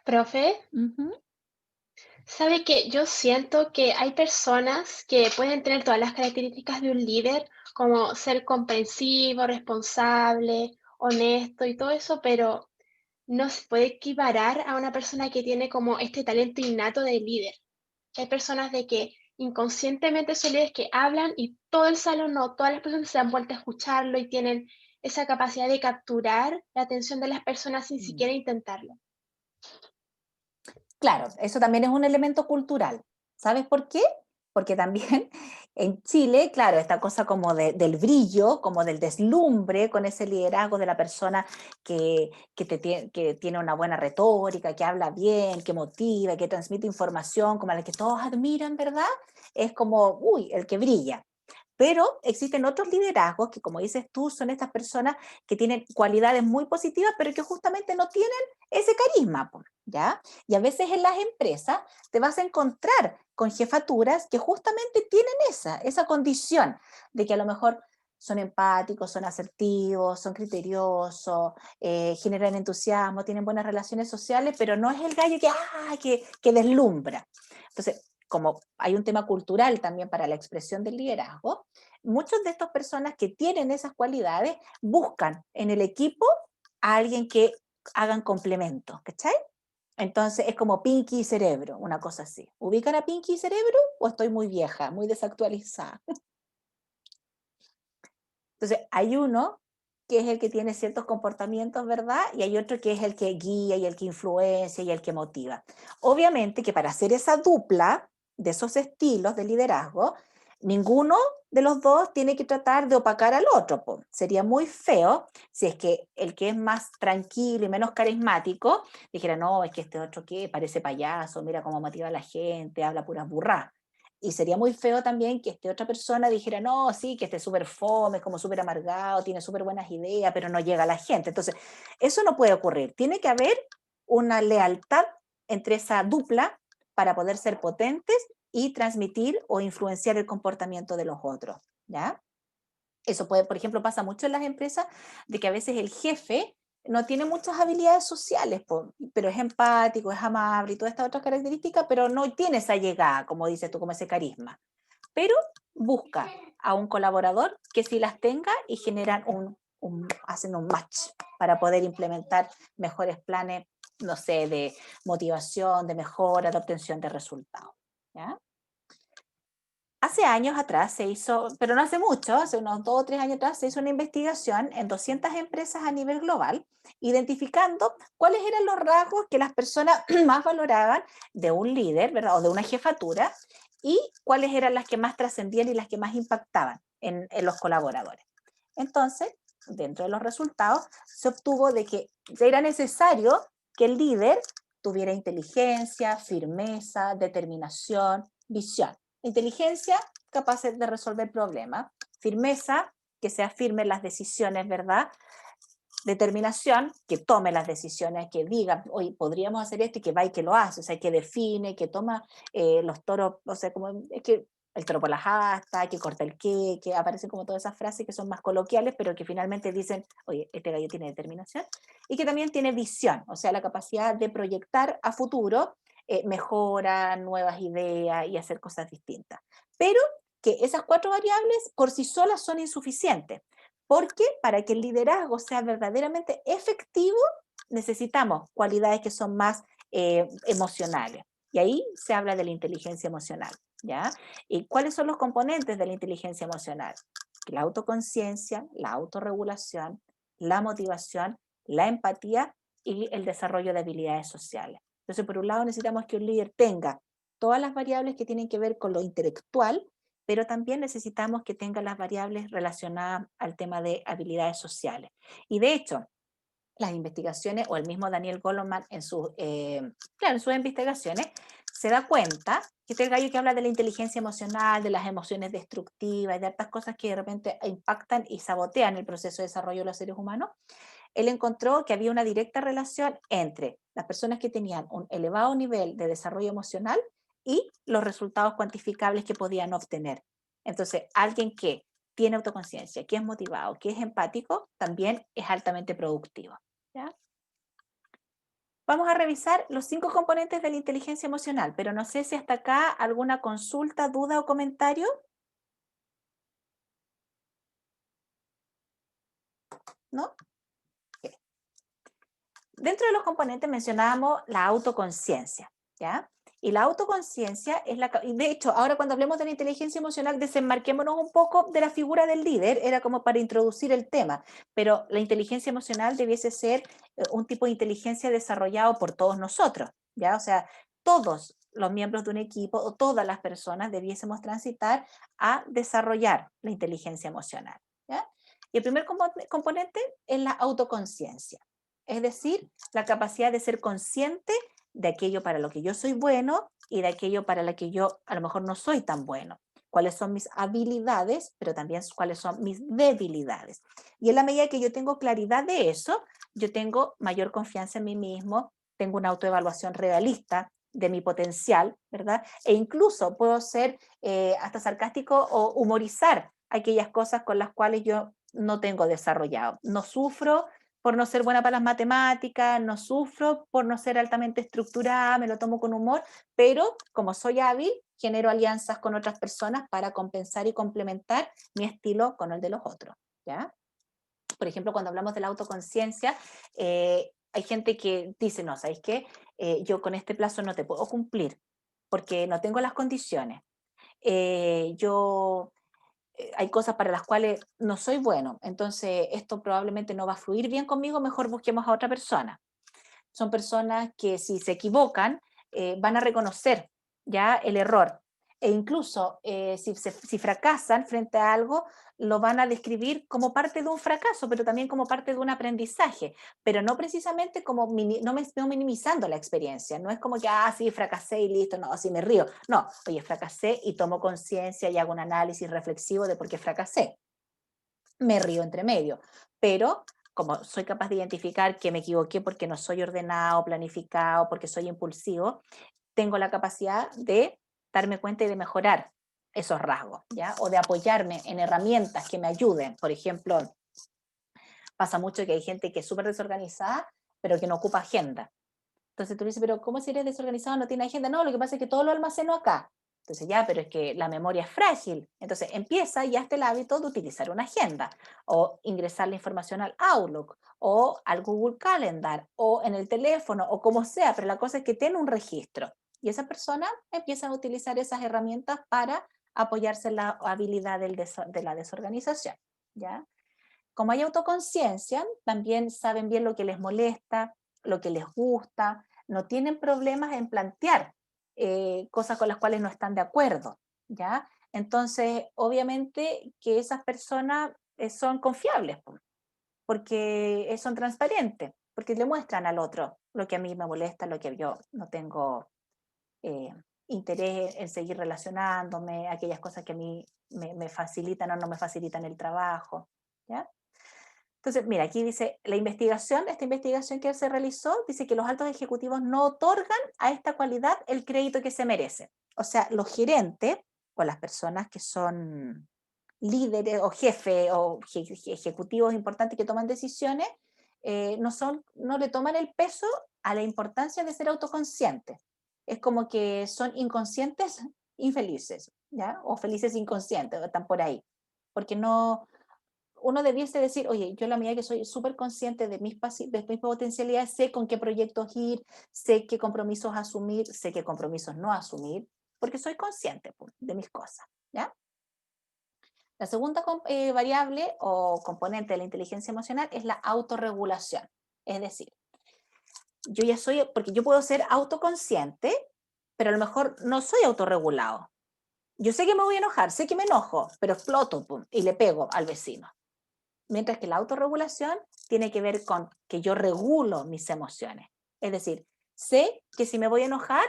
Profe, Ujú. sabe que yo siento que hay personas que pueden tener todas las características de un líder, como ser comprensivo, responsable, honesto y todo eso, pero no se puede equiparar a una persona que tiene como este talento innato de líder. Hay personas de que inconscientemente son líderes que hablan y todo el salón, no, todas las personas se dan vuelta a escucharlo y tienen esa capacidad de capturar la atención de las personas sin siquiera intentarlo. Claro, eso también es un elemento cultural. ¿Sabes por qué? Porque también en Chile, claro, esta cosa como del brillo, como del deslumbre, con ese liderazgo de la persona que tiene una buena retórica, que habla bien, que motiva, que transmite información, como a la que todos admiran, ¿verdad? Es como, uy, el que brilla. Pero existen otros liderazgos que, como dices tú, son estas personas que tienen cualidades muy positivas, pero que justamente no tienen ese carisma, ¿ya? Y a veces en las empresas te vas a encontrar con jefaturas que justamente tienen esa condición de que a lo mejor son empáticos, son asertivos, son criteriosos, generan entusiasmo, tienen buenas relaciones sociales, pero no es el gallo que deslumbra. Entonces, como hay un tema cultural también para la expresión del liderazgo, muchas de estas personas que tienen esas cualidades buscan en el equipo a alguien que hagan complementos, ¿cachai? Entonces es como Pinky y Cerebro, una cosa así. ¿Ubican a Pinky y Cerebro o estoy muy vieja, muy desactualizada? Entonces hay uno que es el que tiene ciertos comportamientos, ¿verdad? Y hay otro que es el que guía y el que influencia y el que motiva. Obviamente que para hacer esa dupla de esos estilos de liderazgo, ninguno de los dos tiene que tratar de opacar al otro, po. Sería muy feo si es que el que es más tranquilo y menos carismático dijera, no, es que este otro que parece payaso, mira cómo motiva a la gente, habla puras burras. Y sería muy feo también que esta otra persona dijera, no, sí, que este es súper fome, es como súper amargado, tiene súper buenas ideas, pero no llega a la gente. Entonces, eso no puede ocurrir. Tiene que haber una lealtad entre esa dupla para poder ser potentes y transmitir o influenciar el comportamiento de los otros, ¿ya? Eso puede, por ejemplo, pasa mucho en las empresas, de que a veces el jefe no tiene muchas habilidades sociales, pero es empático, es amable y todas estas otras características, pero no tiene esa llegada, como dices tú, como ese carisma. Pero busca a un colaborador que sí las tenga y generan hacen un match para poder implementar mejores planes no sé, de motivación, de mejora, de obtención de resultados. ¿Ya? Hace años atrás se hizo, pero no hace mucho, hace unos 2 o 3 años atrás, se hizo una investigación en 200 empresas a nivel global, identificando cuáles eran los rasgos que las personas más valoraban de un líder, ¿verdad? O de una jefatura, y cuáles eran las que más trascendían y las que más impactaban en los colaboradores. Entonces, dentro de los resultados, se obtuvo de que era necesario que el líder tuviera inteligencia, firmeza, determinación, visión. Inteligencia, capaz de resolver problemas. Firmeza, que sea firme en las decisiones, ¿verdad? Determinación, que tome las decisiones, que diga, oye, podríamos hacer esto, y que va y que lo hace, o sea, que define, que toma los toros, o sea, como es que el toro por las astas, que corta el qué, que aparecen como todas esas frases que son más coloquiales, pero que finalmente dicen, oye, este gallo tiene determinación, y que también tiene visión, o sea, la capacidad de proyectar a futuro mejora, nuevas ideas y hacer cosas distintas. Pero que esas 4 variables por sí solas son insuficientes. Porque para que el liderazgo sea verdaderamente efectivo, necesitamos cualidades que son más emocionales. Y ahí se habla de la inteligencia emocional, ¿ya? ¿Y cuáles son los componentes de la inteligencia emocional? La autoconciencia, la autorregulación, la motivación, la empatía y el desarrollo de habilidades sociales. Entonces, por un lado, necesitamos que un líder tenga todas las variables que tienen que ver con lo intelectual, pero también necesitamos que tenga las variables relacionadas al tema de habilidades sociales. Y de hecho, las investigaciones, o el mismo Daniel Goleman en sus investigaciones, se da cuenta que este gallo que habla de la inteligencia emocional, de las emociones destructivas y de otras cosas que de repente impactan y sabotean el proceso de desarrollo de los seres humanos, él encontró que había una directa relación entre las personas que tenían un elevado nivel de desarrollo emocional y los resultados cuantificables que podían obtener. Entonces, alguien que tiene autoconciencia, que es motivado, que es empático, también es altamente productivo. ¿Ya? Vamos a revisar los 5 componentes de la inteligencia emocional, pero no sé si hasta acá alguna consulta, duda o comentario. ¿No? Okay. Dentro de los componentes mencionábamos la autoconciencia, ¿ya? Y la autoconciencia es y de hecho, ahora cuando hablemos de la inteligencia emocional, desenmarquémonos un poco de la figura del líder, era como para introducir el tema, pero la inteligencia emocional debiese ser un tipo de inteligencia desarrollado por todos nosotros, ¿ya? O sea, todos los miembros de un equipo o todas las personas debiésemos transitar a desarrollar la inteligencia emocional, ¿ya? Y el primer componente es la autoconciencia, es decir, la capacidad de ser consciente de aquello para lo que yo soy bueno y de aquello para lo que yo a lo mejor no soy tan bueno. Cuáles son mis habilidades, pero también cuáles son mis debilidades. Y en la medida que yo tengo claridad de eso, yo tengo mayor confianza en mí mismo, tengo una autoevaluación realista de mi potencial, ¿verdad? E incluso puedo ser hasta sarcástico o humorizar aquellas cosas con las cuales yo no tengo desarrollado. No sufro por no ser buena para las matemáticas, no sufro por no ser altamente estructurada, me lo tomo con humor, pero como soy hábil, genero alianzas con otras personas para compensar y complementar mi estilo con el de los otros, ¿ya? Por ejemplo, cuando hablamos de la autoconciencia, hay gente que dice, no, ¿sabéis qué? Yo con este plazo no te puedo cumplir porque no tengo las condiciones. Hay cosas para las cuales no soy bueno, entonces esto probablemente no va a fluir bien conmigo, mejor busquemos a otra persona. Son personas que si se equivocan, van a reconocer ya el error. E incluso si fracasan frente a algo, lo van a describir como parte de un fracaso, pero también como parte de un aprendizaje, pero no precisamente como no minimizando la experiencia. No es como que, sí, fracasé y listo, no, así me río. No, oye, fracasé y tomo conciencia y hago un análisis reflexivo de por qué fracasé. Me río entre medio, pero como soy capaz de identificar que me equivoqué porque no soy ordenado, planificado, porque soy impulsivo, tengo la capacidad de darme cuenta y de mejorar esos rasgos, ¿ya? O de apoyarme en herramientas que me ayuden. Por ejemplo, pasa mucho que hay gente que es súper desorganizada, pero que no ocupa agenda. Entonces tú dices, pero ¿cómo si eres desorganizado no tiene agenda? No, lo que pasa es que todo lo almaceno acá. Entonces ya, pero es que la memoria es frágil. Entonces empieza y hazte el hábito de utilizar una agenda o ingresar la información al Outlook o al Google Calendar o en el teléfono o como sea, pero la cosa es que tiene un registro. Y esa persona empieza a utilizar esas herramientas para apoyarse en la habilidad de la desorganización, ¿ya? Como hay autoconciencia, también saben bien lo que les molesta, lo que les gusta, no tienen problemas en plantear cosas con las cuales no están de acuerdo, ¿ya? Entonces, obviamente que esas personas son confiables, porque son transparentes, porque le muestran al otro lo que a mí me molesta, lo que yo no tengo eh, interés en seguir relacionándome, aquellas cosas que a mí me facilitan o no me facilitan el trabajo, ¿ya? Entonces, mira, aquí dice, esta investigación que se realizó, dice que los altos ejecutivos no otorgan a esta cualidad el crédito que se merece. O sea, los gerentes o las personas que son líderes o jefes o ejecutivos importantes que toman decisiones, no le toman el peso a la importancia de ser autoconscientes. Es como que son inconscientes infelices, ¿ya? O felices inconscientes, están por ahí. Porque no, uno debiese decir, oye, yo la medida que soy súper consciente de mis potencialidades, sé con qué proyectos ir, sé qué compromisos asumir, sé qué compromisos no asumir, porque soy consciente de mis cosas, ¿ya? La segunda variable o componente de la inteligencia emocional es la autorregulación. Es decir, yo ya soy, porque yo puedo ser autoconsciente, pero a lo mejor no soy autorregulado. Yo sé que me voy a enojar, sé que me enojo, pero exploto y le pego al vecino. Mientras que la autorregulación tiene que ver con que yo regulo mis emociones. Es decir, sé que si me voy a enojar,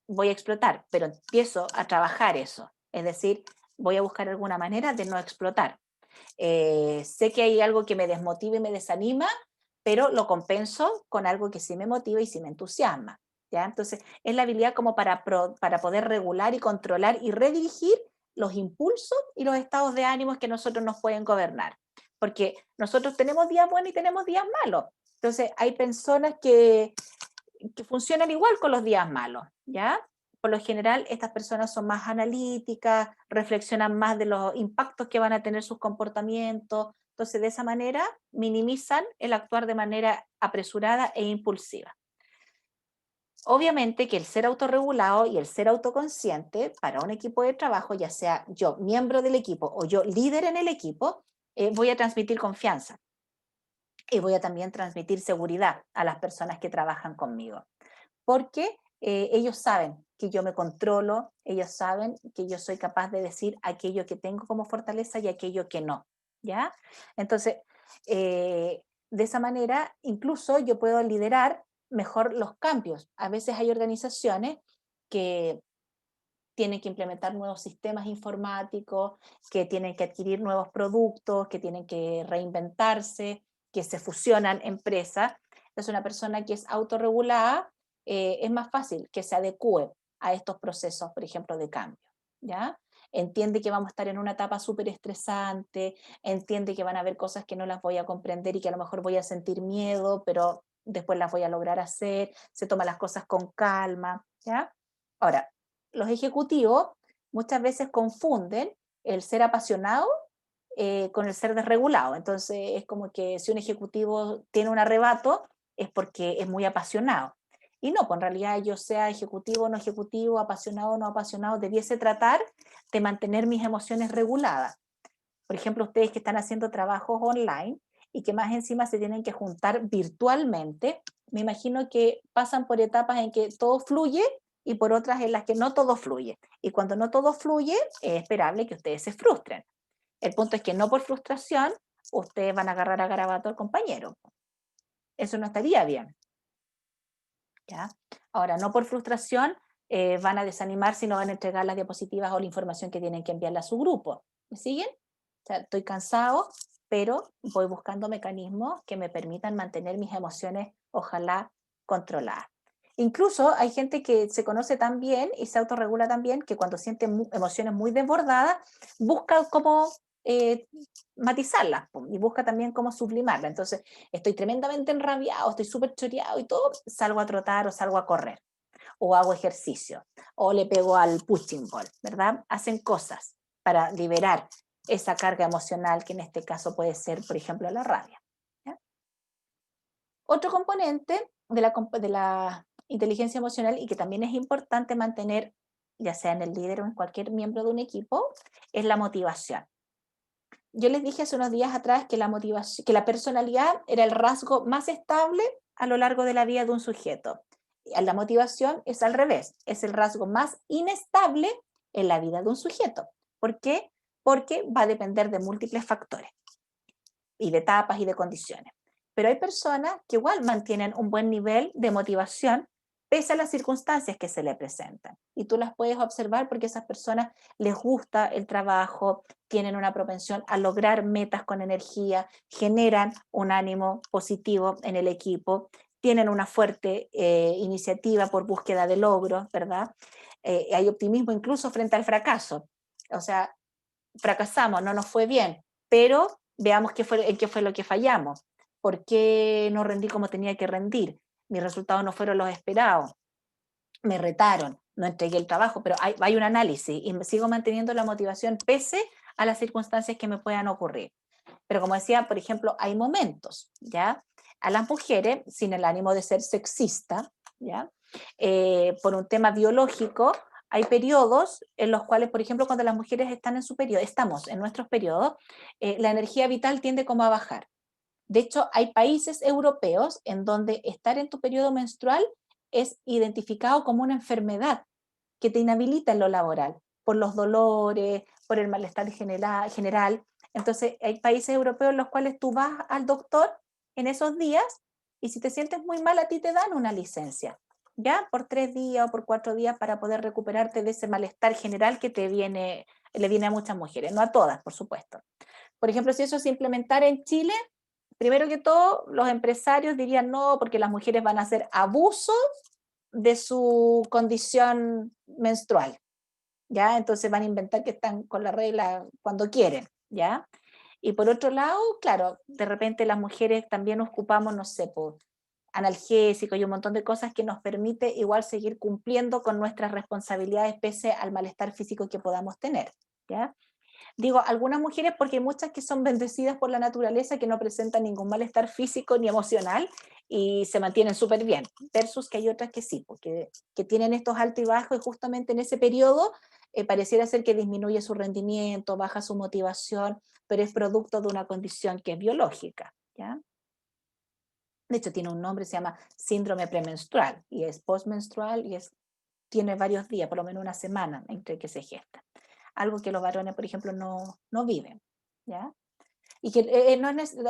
voy a explotar, pero empiezo a trabajar eso. Es decir, voy a buscar alguna manera de no explotar. Sé que hay algo que me desmotiva y me desanima, pero lo compenso con algo que sí me motiva y sí me entusiasma, ¿ya? Entonces, es la habilidad como para poder regular y controlar y redirigir los impulsos y los estados de ánimos que nosotros nos pueden gobernar. Porque nosotros tenemos días buenos y tenemos días malos. Entonces, hay personas que funcionan igual con los días malos, ¿ya? Por lo general, estas personas son más analíticas, reflexionan más de los impactos que van a tener sus comportamientos. Entonces, de esa manera, minimizan el actuar de manera apresurada e impulsiva. Obviamente que el ser autorregulado y el ser autoconsciente para un equipo de trabajo, ya sea yo miembro del equipo o yo líder en el equipo, voy a transmitir confianza y voy a también transmitir seguridad a las personas que trabajan conmigo. Porque ellos saben que yo me controlo, ellos saben que yo soy capaz de decir aquello que tengo como fortaleza y aquello que no, ¿ya? Entonces, de esa manera, incluso yo puedo liderar mejor los cambios. A veces hay organizaciones que tienen que implementar nuevos sistemas informáticos, que tienen que adquirir nuevos productos, que tienen que reinventarse, que se fusionan empresas. Entonces, una persona que es autorregulada es más fácil que se adecue a estos procesos, por ejemplo, de cambio, ¿ya? Entiende que vamos a estar en una etapa súper estresante, entiende que van a haber cosas que no las voy a comprender y que a lo mejor voy a sentir miedo, pero después las voy a lograr hacer, se toma las cosas con calma, ¿ya? Ahora, los ejecutivos muchas veces confunden el ser apasionado con el ser desregulado. Entonces es como que si un ejecutivo tiene un arrebato es porque es muy apasionado. Y no, pues en realidad yo sea ejecutivo o no ejecutivo, apasionado o no apasionado, debiese tratar de mantener mis emociones reguladas. Por ejemplo, ustedes que están haciendo trabajos online y que más encima se tienen que juntar virtualmente, me imagino que pasan por etapas en que todo fluye y por otras en las que no todo fluye. Y cuando no todo fluye, es esperable que ustedes se frustren. El punto es que no por frustración ustedes van a agarrar a garabato al compañero. Eso no estaría bien, ¿ya? Ahora, no por frustración van a desanimar si no van a entregar las diapositivas o la información que tienen que enviarle a su grupo. ¿Me siguen? O sea, estoy cansado, pero voy buscando mecanismos que me permitan mantener mis emociones, ojalá, controladas. Incluso hay gente que se conoce tan bien y se autorregula tan bien que cuando siente emociones muy desbordadas, busca cómo matizarlas y busca también cómo sublimarlas. Entonces, estoy tremendamente enrabiado, estoy súper choreado y todo, salgo a trotar o salgo a correr. o hago ejercicio, o le pego al punching ball, ¿verdad? Hacen cosas para liberar esa carga emocional que en este caso puede ser, por ejemplo, la rabia. ¿Ya? Otro componente de la inteligencia emocional y que también es importante mantener, ya sea en el líder o en cualquier miembro de un equipo, es la motivación. Yo les dije hace unos días atrás que la personalidad era el rasgo más estable a lo largo de la vida de un sujeto. La motivación es al revés, es el rasgo más inestable en la vida de un sujeto. ¿Por qué? Porque va a depender de múltiples factores y de etapas y de condiciones. Pero hay personas que igual mantienen un buen nivel de motivación pese a las circunstancias que se le presentan. Y tú las puedes observar porque a esas personas les gusta el trabajo, tienen una propensión a lograr metas con energía, generan un ánimo positivo en el equipo, tienen una fuerte iniciativa por búsqueda de logros, ¿verdad? Hay optimismo incluso frente al fracaso. O sea, fracasamos, no nos fue bien, pero veamos en qué fue lo que fallamos. ¿Por qué no rendí como tenía que rendir? Mis resultados no fueron los esperados. Me retaron, no entregué el trabajo, pero hay un análisis y sigo manteniendo la motivación pese a las circunstancias que me puedan ocurrir. Pero como decía, por ejemplo, hay momentos, ¿ya? A las mujeres, sin el ánimo de ser sexista, ¿ya? Por un tema biológico, hay periodos en los cuales, por ejemplo, cuando las mujeres están en su periodo, estamos en nuestros periodos, la energía vital tiende como a bajar. De hecho, hay países europeos en donde estar en tu periodo menstrual es identificado como una enfermedad que te inhabilita en lo laboral, por los dolores, por el malestar general. Entonces, hay países europeos en los cuales tú vas al doctor en esos días y si te sientes muy mal, a ti te dan una licencia, ¿ya? Por 3 días o por 4 días para poder recuperarte de ese malestar general que le viene a muchas mujeres, no a todas, por supuesto. Por ejemplo, si eso se implementara en Chile, primero que todo, los empresarios dirían no, porque las mujeres van a hacer abusos de su condición menstrual, ¿ya? Entonces van a inventar que están con la regla cuando quieren, ¿ya? Y por otro lado, claro, de repente las mujeres también ocupamos, no sé, por analgésicos y un montón de cosas que nos permite igual seguir cumpliendo con nuestras responsabilidades pese al malestar físico que podamos tener, ¿ya? Digo algunas mujeres porque hay muchas que son bendecidas por la naturaleza que no presentan ningún malestar físico ni emocional y se mantienen súper bien, versus que hay otras que sí, porque que tienen estos altos y bajos y justamente en ese periodo pareciera ser que disminuye su rendimiento, baja su motivación, pero es producto de una condición que es biológica, ¿ya? De hecho tiene un nombre, se llama síndrome premenstrual y es postmenstrual y tiene varios días, por lo menos una semana entre que se gesta. Algo que los varones, por ejemplo, no viven, ¿ya? Y que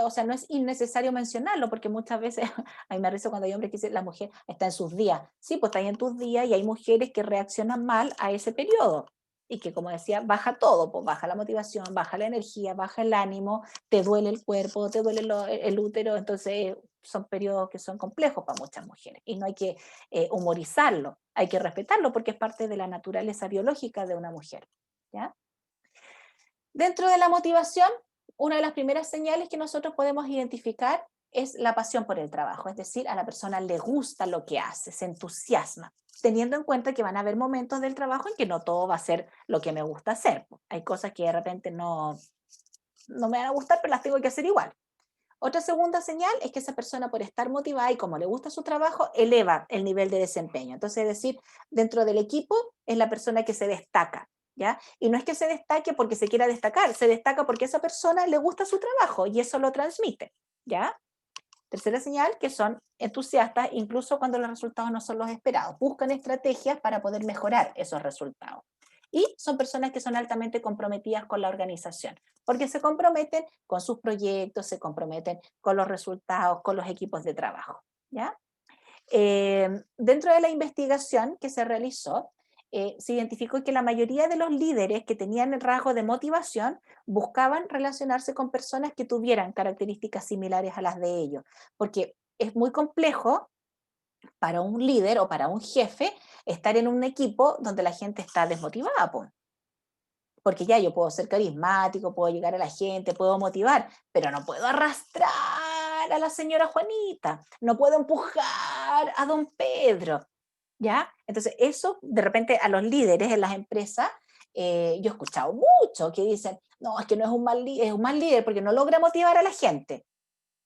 o sea, no es innecesario mencionarlo, porque muchas veces, a mí me arriesgo cuando hay hombres que dicen, la mujer está en sus días. Sí, pues está ahí en tus días y hay mujeres que reaccionan mal a ese periodo. Y que, como decía, baja todo, pues baja la motivación, baja la energía, baja el ánimo, te duele el cuerpo, te duele el útero, entonces son periodos que son complejos para muchas mujeres. Y no hay que humorizarlo, hay que respetarlo porque es parte de la naturaleza biológica de una mujer, ¿ya? Dentro de la motivación, una de las primeras señales que nosotros podemos identificar es la pasión por el trabajo, es decir, a la persona le gusta lo que hace, se entusiasma, teniendo en cuenta que van a haber momentos del trabajo en que no todo va a ser lo que me gusta hacer. Hay cosas que de repente no me van a gustar, pero las tengo que hacer igual. Otra segunda señal es que esa persona, por estar motivada y como le gusta su trabajo, eleva el nivel de desempeño. Entonces, es decir, dentro del equipo es la persona que se destaca, ¿ya? Y no es que se destaque porque se quiera destacar, se destaca porque a esa persona le gusta su trabajo y eso lo transmite, ¿ya? Tercera señal, que son entusiastas incluso cuando los resultados no son los esperados. Buscan estrategias para poder mejorar esos resultados. Y son personas que son altamente comprometidas con la organización, porque se comprometen con sus proyectos, se comprometen con los resultados, con los equipos de trabajo, ¿ya? Dentro de la investigación que se realizó, se identificó que la mayoría de los líderes que tenían el rasgo de motivación buscaban relacionarse con personas que tuvieran características similares a las de ellos, porque es muy complejo para un líder o para un jefe estar en un equipo donde la gente está desmotivada, porque ya yo puedo ser carismático, puedo llegar a la gente, puedo motivar, pero no puedo arrastrar a la señora Juanita, no puedo empujar a don Pedro, ¿ya? Entonces eso de repente a los líderes en las empresas, yo he escuchado mucho que dicen, no, es que no es un mal líder, es un mal líder porque no logra motivar a la gente.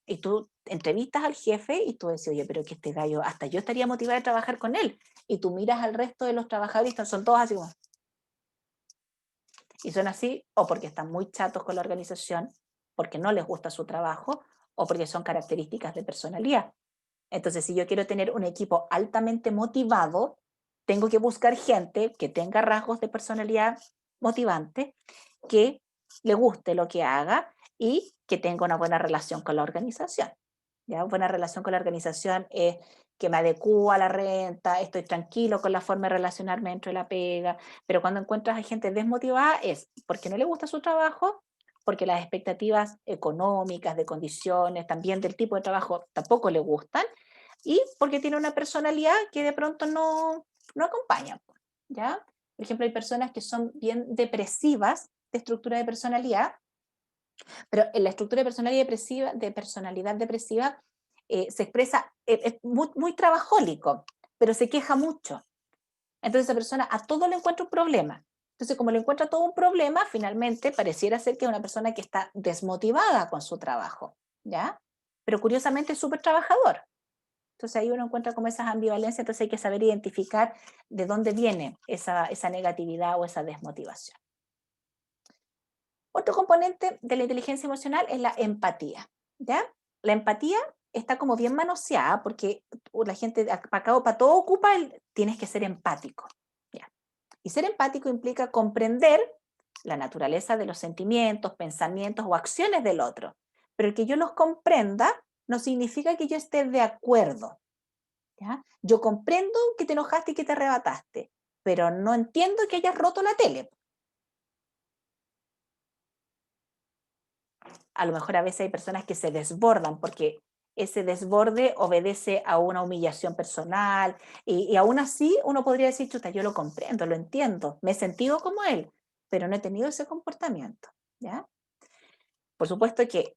Y tú entrevistas al jefe y tú decís, oye, pero que este gallo, hasta yo estaría motivada a trabajar con él. Y tú miras al resto de los trabajadores y son todos así como... Y son así o porque están muy chatos con la organización, porque no les gusta su trabajo, o porque son características de personalidad. Entonces, si yo quiero tener un equipo altamente motivado, tengo que buscar gente que tenga rasgos de personalidad motivante, que le guste lo que haga y que tenga una buena relación con la organización. ¿Ya? Buena relación con la organización es que me adecuo a la renta, estoy tranquilo con la forma de relacionarme dentro de la pega, pero cuando encuentras a gente desmotivada es porque no le gusta su trabajo, porque las expectativas económicas, de condiciones, también del tipo de trabajo tampoco le gustan, y porque tiene una personalidad que de pronto no acompaña, ¿ya? Por ejemplo, hay personas que son bien depresivas de estructura de personalidad, pero en la estructura de personalidad depresiva se expresa, es muy, muy trabajólico, pero se queja mucho. Entonces esa persona a todo le encuentra un problema. Entonces, como le encuentra todo un problema, finalmente pareciera ser que es una persona que está desmotivada con su trabajo, ¿ya? Pero curiosamente es súper trabajador. Entonces ahí uno encuentra como esas ambivalencias, entonces hay que saber identificar de dónde viene esa negatividad o esa desmotivación. Otro componente de la inteligencia emocional es la empatía, ¿ya? La empatía está como bien manoseada porque la gente para todo ocupa tienes que ser empático, ¿ya? Y ser empático implica comprender la naturaleza de los sentimientos, pensamientos o acciones del otro. Pero el que yo los comprenda no significa que yo esté de acuerdo, ¿ya? Yo comprendo que te enojaste y que te arrebataste, pero no entiendo que hayas roto la tele. A lo mejor a veces hay personas que se desbordan porque ese desborde obedece a una humillación personal y aún así uno podría decir, chuta, yo lo comprendo, lo entiendo, me he sentido como él, pero no he tenido ese comportamiento, ¿ya? Por supuesto que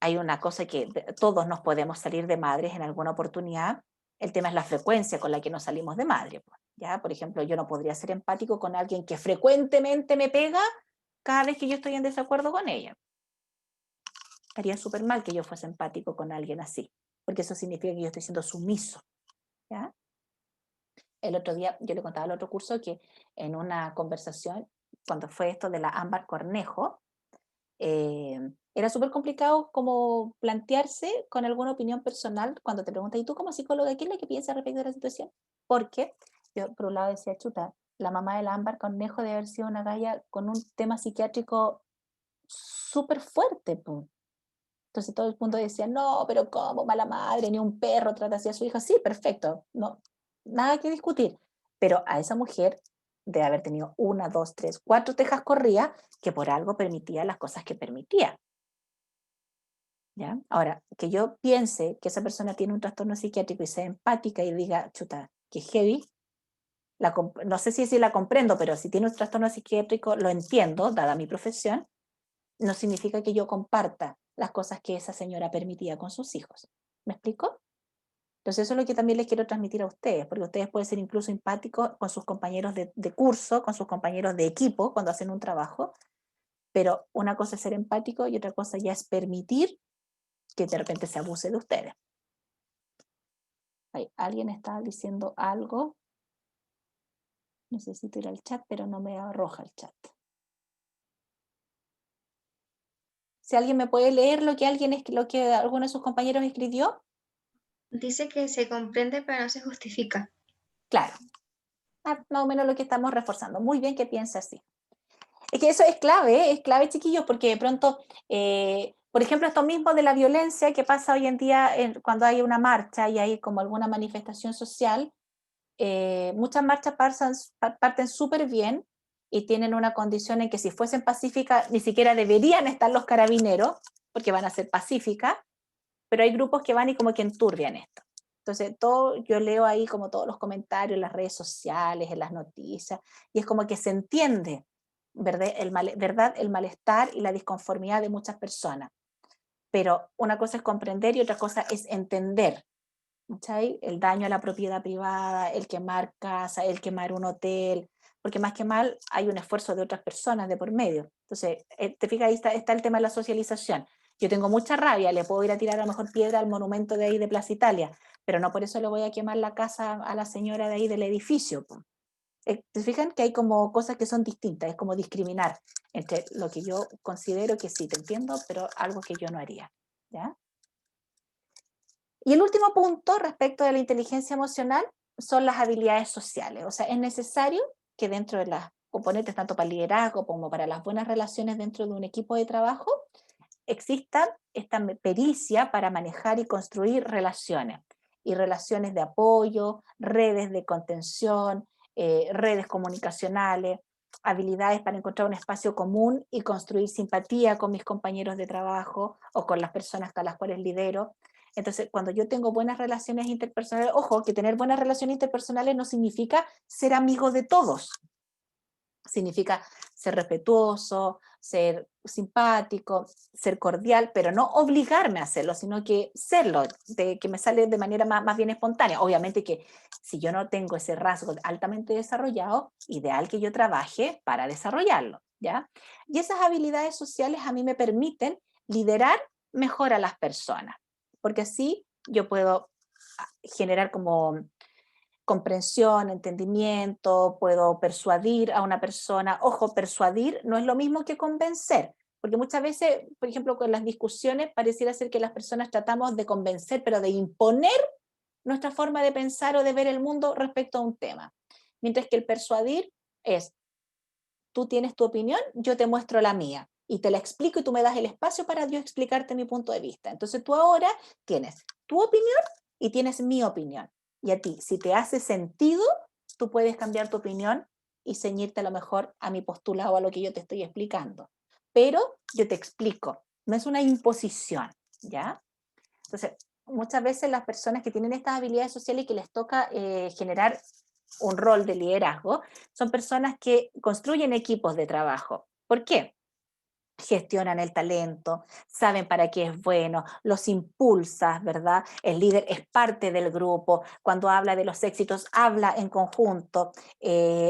hay una cosa que todos nos podemos salir de madres en alguna oportunidad. El tema es la frecuencia con la que nos salimos de madre, ¿ya? Por ejemplo, yo no podría ser empático con alguien que frecuentemente me pega cada vez que yo estoy en desacuerdo con ella. Estaría súper mal que yo fuese empático con alguien así, porque eso significa que yo estoy siendo sumiso, ¿ya? El otro día yo le contaba al otro curso que en una conversación, cuando fue esto de la Ámbar Cornejo, era súper complicado como plantearse con alguna opinión personal cuando te preguntan, ¿y tú como psicóloga qué es lo que piensas respecto de la situación? Porque yo por un lado decía, chuta, la mamá de la Ámbar Cornejo debe haber sido una galla con un tema psiquiátrico súper fuerte, pues. Entonces todo el mundo decía, no, pero ¿cómo? Mala madre, ni un perro trata así a su hija. Sí, perfecto, no, nada que discutir. Pero a esa mujer de haber tenido 1, 2, 3, 4 tejas corridas que por algo permitía las cosas que permitía. ¿Ya? Ahora, que yo piense que esa persona tiene un trastorno psiquiátrico y sea empática y diga, chuta, que heavy, no sé si la comprendo, pero si tiene un trastorno psiquiátrico lo entiendo, dada mi profesión, no significa que yo comparta las cosas que esa señora permitía con sus hijos. ¿Me explico? Entonces eso es lo que también les quiero transmitir a ustedes, porque ustedes pueden ser incluso empáticos con sus compañeros de curso, con sus compañeros de equipo cuando hacen un trabajo, pero una cosa es ser empático y otra cosa ya es permitir que de repente se abuse de ustedes. Alguien está diciendo algo. Necesito ir al chat, pero no me arroja el chat. Si alguien me puede leer lo que alguno de sus compañeros escribió. Dice que se comprende pero no se justifica. Claro. Más o menos lo que estamos reforzando. Muy bien que piense así. Es que eso es clave, chiquillos, porque de pronto, por ejemplo, esto mismo de la violencia que pasa hoy en día cuando hay una marcha y hay como alguna manifestación social, muchas marchas parten súper bien y tienen una condición en que si fuesen pacíficas ni siquiera deberían estar los carabineros, porque van a ser pacíficas, pero hay grupos que van y como que enturbian esto. Entonces, yo leo ahí como todos los comentarios en las redes sociales, en las noticias, y es como que se entiende, ¿verdad? El malestar y la disconformidad de muchas personas. Pero una cosa es comprender y otra cosa es entender. ¿cachai? El daño a la propiedad privada, el quemar casa, el quemar un hotel, porque más que mal hay un esfuerzo de otras personas de por medio. Entonces, te fijas, ahí está el tema de la socialización. Yo tengo mucha rabia, le puedo ir a tirar a lo mejor piedra al monumento de ahí de Plaza Italia, pero no por eso le voy a quemar la casa a la señora de ahí del edificio. Po. ¿Te fijan que hay como cosas que son distintas? Es como discriminar entre lo que yo considero que sí, te entiendo, pero algo que yo no haría. ¿Ya? Y el último punto respecto de la inteligencia emocional son las habilidades sociales. O sea, es necesario que dentro de las componentes, tanto para el liderazgo como para las buenas relaciones dentro de un equipo de trabajo, exista esta pericia para manejar y construir relaciones. Y relaciones de apoyo, redes de contención, redes comunicacionales, habilidades para encontrar un espacio común y construir simpatía con mis compañeros de trabajo o con las personas a las cuales lidero. Entonces, cuando yo tengo buenas relaciones interpersonales, ojo, que tener buenas relaciones interpersonales no significa ser amigo de todos. Significa ser respetuoso, ser simpático, ser cordial, pero no obligarme a hacerlo, sino que serlo, que me sale de manera más bien espontánea. Obviamente que si yo no tengo ese rasgo altamente desarrollado, ideal que yo trabaje para desarrollarlo, ¿ya? Y esas habilidades sociales a mí me permiten liderar mejor a las personas, porque así yo puedo generar como comprensión, entendimiento, puedo persuadir a una persona. Ojo, persuadir no es lo mismo que convencer, porque muchas veces, por ejemplo, con las discusiones pareciera ser que las personas tratamos de convencer, pero de imponer nuestra forma de pensar o de ver el mundo respecto a un tema. Mientras que el persuadir es, tú tienes tu opinión, yo te muestro la mía y te la explico y tú me das el espacio para yo explicarte mi punto de vista. Entonces tú ahora tienes tu opinión y tienes mi opinión. Y a ti, si te hace sentido, tú puedes cambiar tu opinión y ceñirte a lo mejor a mi postulado, a lo que yo te estoy explicando. Pero yo te explico, no es una imposición, ¿ya? Entonces, muchas veces las personas que tienen estas habilidades sociales y que les toca generar un rol de liderazgo, son personas que construyen equipos de trabajo. ¿Por qué? Gestionan el talento, saben para qué es bueno, los impulsa, ¿verdad? El líder es parte del grupo, cuando habla de los éxitos, habla en conjunto,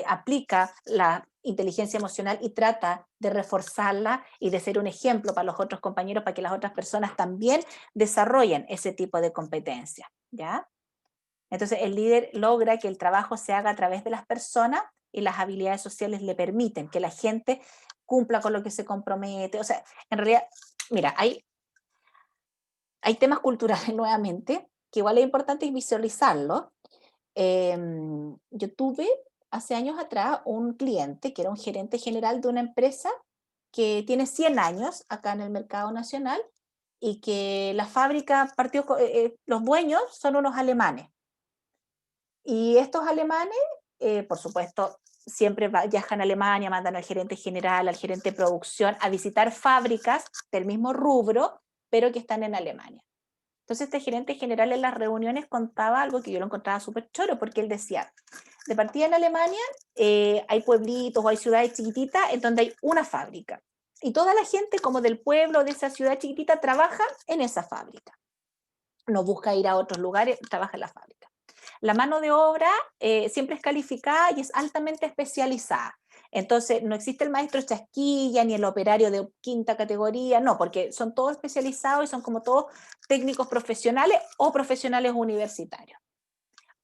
aplica la inteligencia emocional y trata de reforzarla y de ser un ejemplo para los otros compañeros, para que las otras personas también desarrollen ese tipo de competencias, ¿ya? Entonces el líder logra que el trabajo se haga a través de las personas y las habilidades sociales le permiten que la gente cumpla con lo que se compromete. O sea, en realidad, mira, hay temas culturales nuevamente, que igual es importante visualizarlo. Yo tuve hace años atrás un cliente que era un gerente general de una empresa que tiene 100 años acá en el mercado nacional y que la fábrica partió, los dueños son unos alemanes. Y estos alemanes, por supuesto, siempre viajan a Alemania, mandan al gerente general, al gerente de producción, a visitar fábricas del mismo rubro, pero que están en Alemania. Entonces este gerente general en las reuniones contaba algo que yo lo encontraba súper choro, porque él decía, de partida en Alemania hay pueblitos o hay ciudades chiquititas en donde hay una fábrica. Y toda la gente como del pueblo, de esa ciudad chiquitita, trabaja en esa fábrica. No busca ir a otros lugares, trabaja en la fábrica. La mano de obra siempre es calificada y es altamente especializada. Entonces, no existe el maestro chasquilla ni el operario de quinta categoría, no, porque son todos especializados y son como todos técnicos profesionales o profesionales universitarios.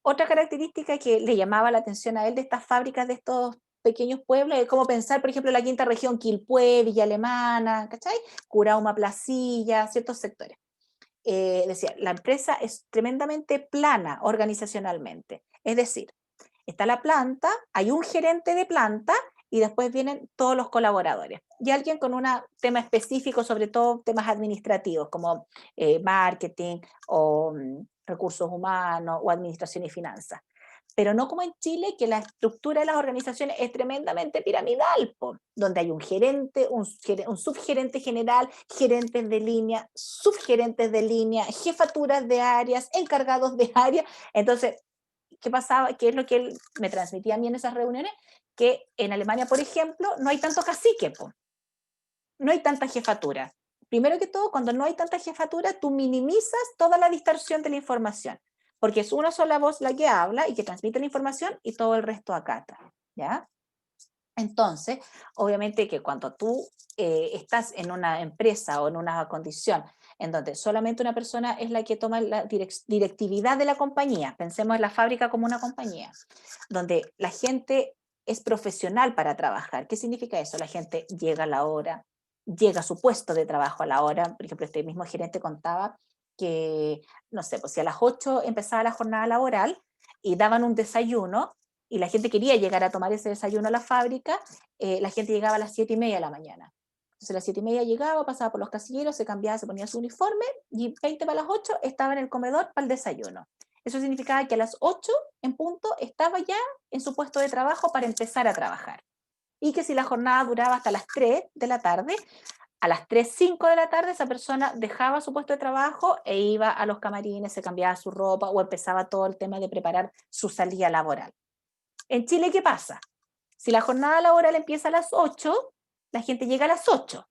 Otra característica que le llamaba la atención a él de estas fábricas, de estos pequeños pueblos, es como pensar, por ejemplo, la quinta región, Quilpué, Villa Alemana, ¿cachai? Curauma, Placilla, ciertos sectores. Decía, la empresa es tremendamente plana organizacionalmente. Es decir, está la planta, hay un gerente de planta y después vienen todos los colaboradores. Y alguien con un tema específico, sobre todo temas administrativos, como marketing o recursos humanos o administración y finanzas. Pero no como en Chile, que la estructura de las organizaciones es tremendamente piramidal, donde hay un gerente, un subgerente general, gerentes de línea, subgerentes de línea, jefaturas de áreas, encargados de áreas. Entonces, ¿qué pasaba? ¿Qué es lo que él me transmitía a mí en esas reuniones? Que en Alemania, por ejemplo, no hay tanto cacique, no hay tanta jefatura. Primero que todo, cuando no hay tanta jefatura, tú minimizas toda la distorsión de la información. porque es una sola voz la que habla y que transmite la información y todo el resto acata, ¿ya? Entonces, obviamente que cuando tú estás en una empresa o en una condición en donde solamente una persona es la que toma la directividad de la compañía, pensemos en la fábrica como una compañía, donde la gente es profesional para trabajar. ¿Qué significa eso? La gente llega a la hora, llega a su puesto de trabajo a la hora. Por ejemplo, este mismo gerente contaba que, no sé, pues si a las 8 empezaba la jornada laboral y daban un desayuno, y la gente quería llegar a tomar ese desayuno a la fábrica, la gente llegaba a las 7:30 de la mañana. Entonces a las 7:30 llegaba, pasaba por los casilleros, se cambiaba, se ponía su uniforme y 20 para las 8 estaba en el comedor para el desayuno. Eso significaba que a las 8 en punto estaba ya en su puesto de trabajo para empezar a trabajar. Y que si la jornada duraba hasta las 3 de la tarde, a las 3:05 de la tarde esa persona dejaba su puesto de trabajo e iba a los camarines, se cambiaba su ropa o empezaba todo el tema de preparar su salida laboral. En Chile, ¿qué pasa? Si la jornada laboral empieza a las 8, la gente llega a las 8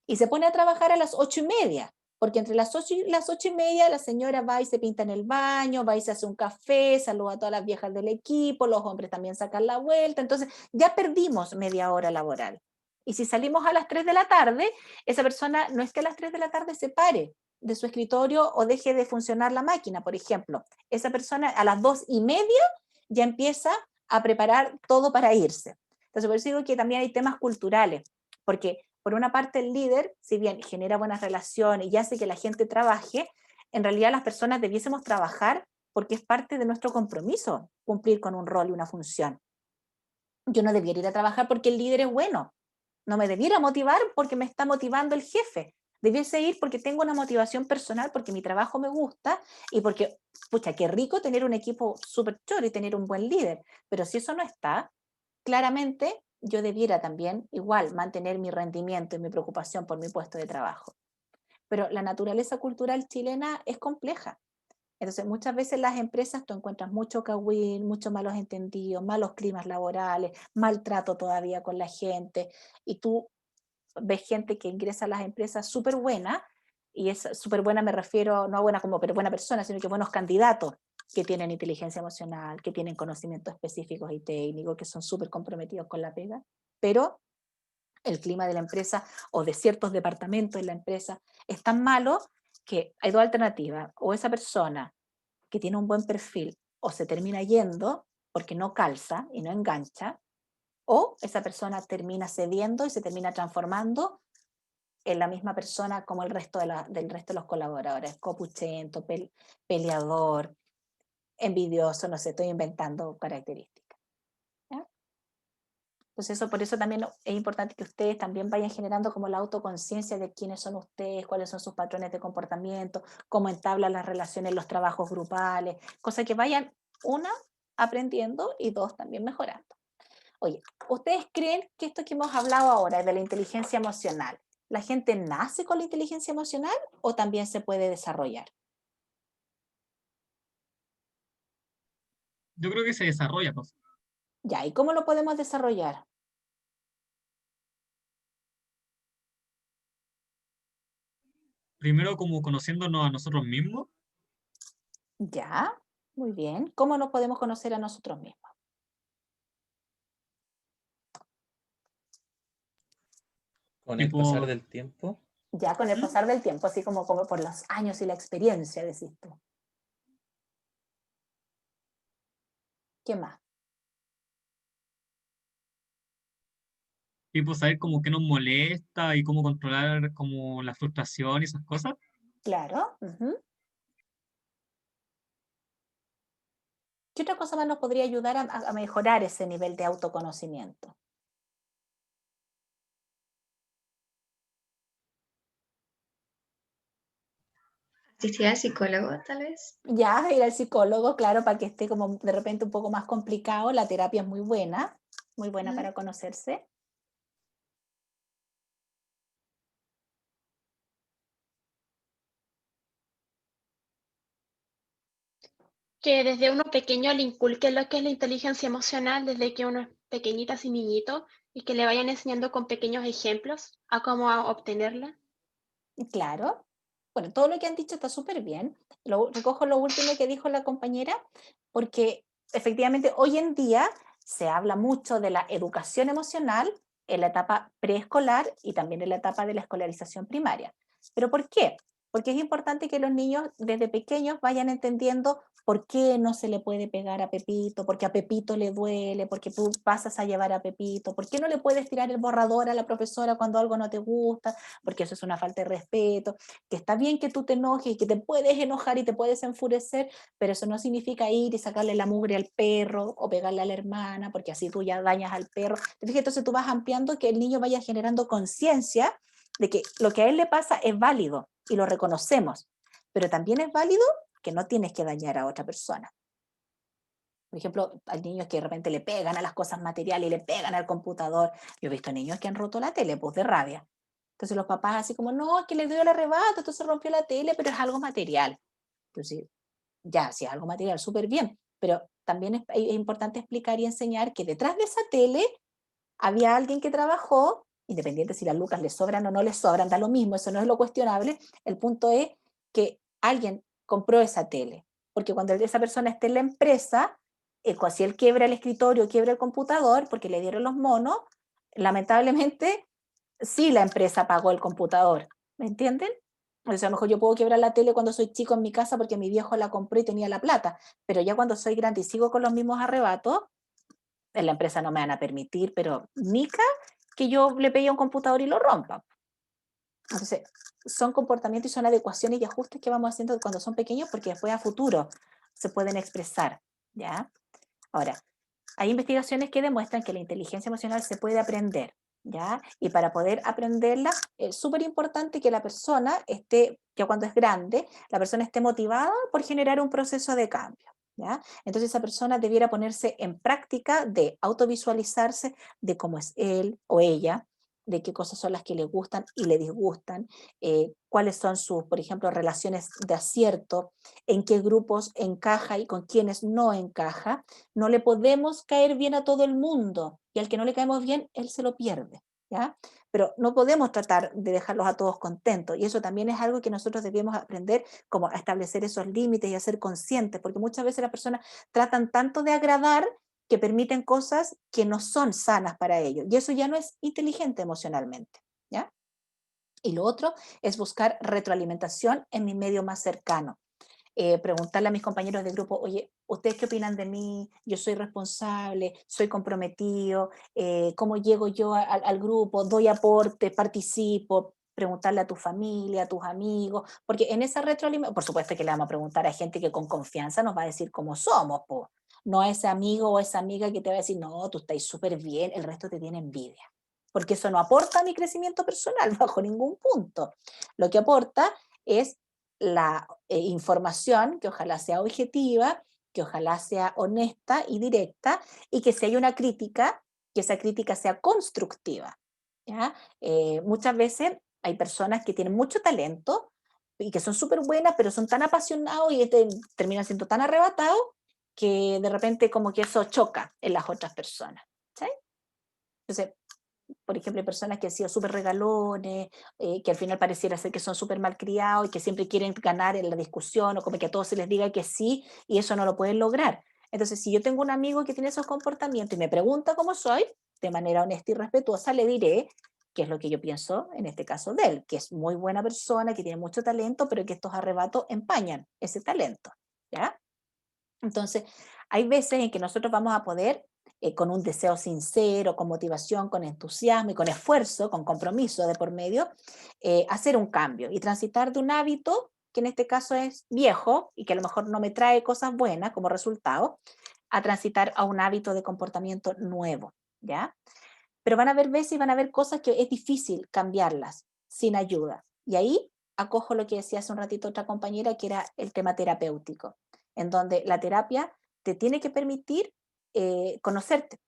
y se pone a trabajar a las 8:30, porque entre las 8 y las 8:30 la señora va y se pinta en el baño, va y se hace un café, saluda a todas las viejas del equipo, los hombres también sacan la vuelta, entonces ya perdimos media hora laboral. Y si salimos a las 3 de la tarde, esa persona no es que a las 3 de la tarde se pare de su escritorio o deje de funcionar la máquina, por ejemplo. Esa persona a las 2:30 ya empieza a preparar todo para irse. Entonces, por eso digo que también hay temas culturales, porque por una parte el líder, si bien genera buenas relaciones y hace que la gente trabaje, en realidad las personas debiésemos trabajar porque es parte de nuestro compromiso cumplir con un rol y una función. Yo no debiera ir a trabajar porque el líder es bueno, no me debiera motivar porque me está motivando el jefe. Debiese ir porque tengo una motivación personal, porque mi trabajo me gusta y porque, pucha, qué rico tener un equipo súper choro y tener un buen líder. Pero si eso no está, claramente yo debiera también igual mantener mi rendimiento y mi preocupación por mi puesto de trabajo. Pero la naturaleza cultural chilena es compleja. Entonces, muchas veces las empresas tú encuentras mucho cagüín, muchos malos entendidos, malos climas laborales, maltrato todavía con la gente, y tú ves gente que ingresa a las empresas súper buena, y es súper buena me refiero, no a buena como pero buena persona, sino que buenos candidatos que tienen inteligencia emocional, que tienen conocimientos específicos y técnicos, que son súper comprometidos con la pega, pero el clima de la empresa o de ciertos departamentos en la empresa es tan malo que hay dos alternativas, o esa persona que tiene un buen perfil o se termina yendo porque no calza y no engancha, o esa persona termina cediendo y se termina transformando en la misma persona como el resto del resto de los colaboradores, copuchento, peleador, envidioso, no sé, estoy inventando características. ¿Ya? Entonces por eso también es importante que ustedes también vayan generando como la autoconciencia de quiénes son ustedes, cuáles son sus patrones de comportamiento, cómo entablan las relaciones, los trabajos grupales, cosa que vayan, una, aprendiendo y dos, también mejorando. Oye, ¿ustedes creen que esto que hemos hablado ahora de la inteligencia emocional, la gente nace con la inteligencia emocional o también se puede desarrollar? Yo creo que se desarrolla, pues. Ya, ¿y cómo lo podemos desarrollar? Primero como conociéndonos a nosotros mismos, Ya, muy bien. ¿Cómo nos podemos conocer a nosotros mismos? Con el pasar tipo, del tiempo, Ya con el pasar del tiempo, así como por los años y la experiencia, decís tú. ¿Qué más? tipo saber como qué nos molesta y cómo controlar como la frustración y esas cosas. Claro. Ujú. ¿Qué otra cosa más nos podría ayudar a mejorar ese nivel de autoconocimiento? Asistir al psicólogo, tal vez. Ya, ir al psicólogo, claro, para que esté como de repente un poco más complicado. La terapia es muy buena Ujú. para conocerse. Que desde uno pequeño le inculque lo que es la inteligencia emocional desde que uno es pequeñita y niñito y que le vayan enseñando con pequeños ejemplos a cómo obtenerla. Claro. Bueno, todo lo que han dicho está súper bien. recojo lo último que dijo la compañera, porque efectivamente hoy en día se habla mucho de la educación emocional en la etapa preescolar y también en la etapa de la escolarización primaria. ¿Pero por qué? Porque es importante que los niños desde pequeños vayan entendiendo por qué no se le puede pegar a Pepito, porque a Pepito le duele, porque tú pasas a llevar a Pepito, por qué no le puedes tirar el borrador a la profesora cuando algo no te gusta, porque eso es una falta de respeto, que está bien que tú te enojes y que te puedes enojar y te puedes enfurecer, pero eso no significa ir y sacarle la mugre al perro o pegarle a la hermana, porque así tú ya dañas al perro. Entonces tú vas ampliando que el niño vaya generando conciencia de que lo que a él le pasa es válido y lo reconocemos, pero también es válido que no tienes que dañar a otra persona. Por ejemplo, hay niños que de repente le pegan a las cosas materiales y le pegan al computador. Yo he visto niños que han roto la tele, pues de rabia. Entonces los papás así como, no, es que le dio el arrebato, entonces rompió la tele, pero es algo material. Entonces, ya, si es algo material, súper bien, pero también es importante explicar y enseñar que detrás de esa tele había alguien que trabajó, independiente si las lucas le sobran o no le sobran, da lo mismo, eso no es lo cuestionable, el punto es que alguien compró esa tele, porque cuando esa persona esté en la empresa, si él quiebra el escritorio, quiebra el computador, porque le dieron los monos, lamentablemente sí la empresa pagó el computador, ¿me entienden? O sea, a lo mejor yo puedo quebrar la tele cuando soy chico en mi casa porque mi viejo la compró y tenía la plata, pero ya cuando soy grande y sigo con los mismos arrebatos, en la empresa no me van a permitir, pero nica que yo le pegue a un computador y lo rompa. Entonces, son comportamientos y son adecuaciones y ajustes que vamos haciendo cuando son pequeños porque después a futuro se pueden expresar, ¿ya? Ahora, hay investigaciones que demuestran que la inteligencia emocional se puede aprender, ¿ya? Y para poder aprenderla, es súper importante que la persona esté, que cuando es grande, la persona esté motivada por generar un proceso de cambio, ¿ya? Entonces esa persona debiera ponerse en práctica de autovisualizarse de cómo es él o ella, de qué cosas son las que le gustan y le disgustan, cuáles son sus, por ejemplo, relaciones de acierto, en qué grupos encaja y con quiénes no encaja. No le podemos caer bien a todo el mundo y al que no le caemos bien, él se lo pierde, ¿ya? Pero no podemos tratar de dejarlos a todos contentos y eso también es algo que nosotros debemos aprender como a establecer esos límites y a ser conscientes, porque muchas veces las personas tratan tanto de agradar que permiten cosas que no son sanas para ellos y eso ya no es inteligente emocionalmente, ¿ya? Y lo otro es buscar retroalimentación en mi medio más cercano. Preguntarle a mis compañeros de grupo, oye, ¿ustedes qué opinan de mí? Yo soy responsable, soy comprometido, ¿cómo llego yo al grupo? ¿Doy aporte? ¿Participo? Preguntarle a tu familia, a tus amigos, porque en esa retroalimentación, por supuesto que le vamos a preguntar a gente que con confianza nos va a decir cómo somos, po. No a ese amigo o esa amiga que te va a decir, no, tú estás súper bien, el resto te tiene envidia, porque eso no aporta a mi crecimiento personal bajo ningún punto. Lo que aporta es la información que ojalá sea objetiva, que ojalá sea honesta y directa, y que si hay una crítica, que esa crítica sea constructiva, ¿ya? Muchas veces hay personas que tienen mucho talento y que son súper buenas, pero son tan apasionados y terminan siendo tan arrebatados que de repente como que eso choca en las otras personas, ¿sí? Entonces, por ejemplo, hay personas que han sido súper regalones, que al final pareciera ser que son súper malcriados y que siempre quieren ganar en la discusión o como que a todos se les diga que sí y eso no lo pueden lograr. Entonces, si yo tengo un amigo que tiene esos comportamientos y me pregunta cómo soy, de manera honesta y respetuosa le diré qué es lo que yo pienso en este caso de él, que es muy buena persona, que tiene mucho talento, pero que estos arrebatos empañan ese talento, ¿ya? Entonces, hay veces en que nosotros vamos a poder, con un deseo sincero, con motivación, con entusiasmo y con esfuerzo, con compromiso de por medio, hacer un cambio y transitar de un hábito, que en este caso es viejo y que a lo mejor no me trae cosas buenas como resultado, a transitar a un hábito de comportamiento nuevo, ¿ya? Pero van a haber veces y van a haber cosas que es difícil cambiarlas sin ayuda. Y ahí acojo lo que decía hace un ratito otra compañera, que era el tema terapéutico, en donde la terapia te tiene que permitir conocerte.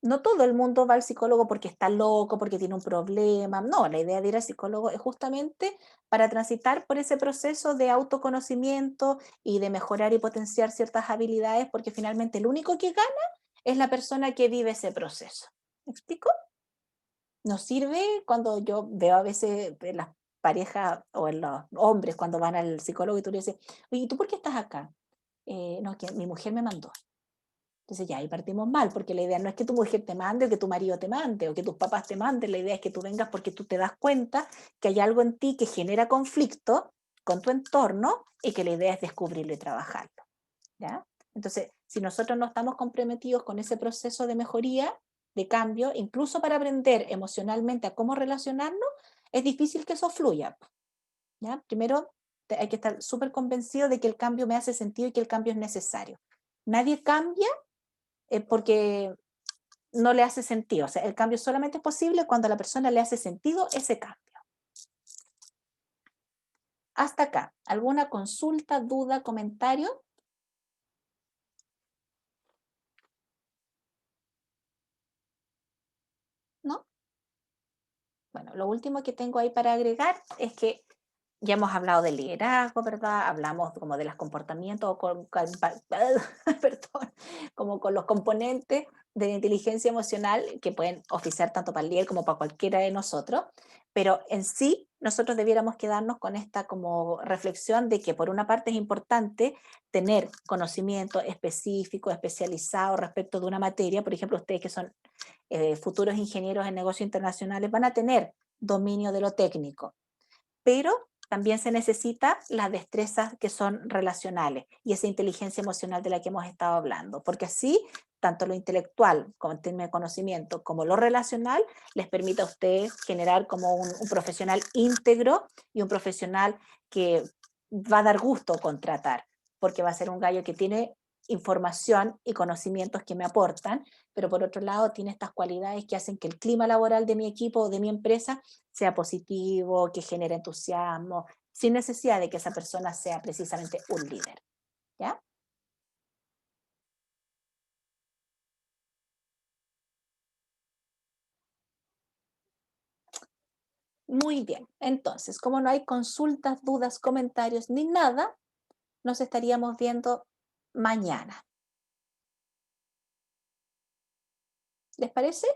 No todo el mundo va al psicólogo porque está loco, porque tiene un problema. No, la idea de ir al psicólogo es justamente para transitar por ese proceso de autoconocimiento y de mejorar y potenciar ciertas habilidades, porque finalmente el único que gana es la persona que vive ese proceso. ¿Me explico? Nos sirve cuando yo veo a veces parejas o en los hombres cuando van al psicólogo y tú le dices, oye, ¿y tú por qué estás acá? No, que mi mujer me mandó. Entonces ya ahí partimos mal, porque la idea no es que tu mujer te mande o que tu marido te mande o que tus papás te manden, la idea es que tú vengas porque tú te das cuenta que hay algo en ti que genera conflicto con tu entorno y que la idea es descubrirlo y trabajarlo, ¿ya? Entonces, si nosotros no estamos comprometidos con ese proceso de mejoría, de cambio, incluso para aprender emocionalmente a cómo relacionarnos, es difícil que eso fluya, ¿ya? Primero, hay que estar súper convencido de que el cambio me hace sentido y que el cambio es necesario. Nadie cambia porque no le hace sentido. O sea, el cambio solamente es posible cuando a la persona le hace sentido ese cambio. Hasta acá. ¿Alguna consulta, duda, comentario? ¿No? Bueno, lo último que tengo ahí para agregar es que ya hemos hablado del liderazgo, ¿verdad? Hablamos como de los comportamientos, perdón, como con los componentes de la inteligencia emocional que pueden oficiar tanto para el líder como para cualquiera de nosotros, pero en sí nosotros debiéramos quedarnos con esta como reflexión de que por una parte es importante tener conocimiento específico, especializado respecto de una materia. Por ejemplo, ustedes que son futuros ingenieros en negocios internacionales van a tener dominio de lo técnico, pero también se necesita las destrezas que son relacionales y esa inteligencia emocional de la que hemos estado hablando, porque así, tanto lo intelectual, como el tema de conocimiento, como lo relacional, les permite a ustedes generar como un profesional íntegro y un profesional que va a dar gusto contratar, porque va a ser un gallo que tiene información y conocimientos que me aportan, pero por otro lado tiene estas cualidades que hacen que el clima laboral de mi equipo o de mi empresa sea positivo, que genere entusiasmo, sin necesidad de que esa persona sea precisamente un líder. ¿Ya? Muy bien. Entonces, como no hay consultas, dudas, comentarios ni nada, nos estaríamos viendo mañana. ¿Les parece?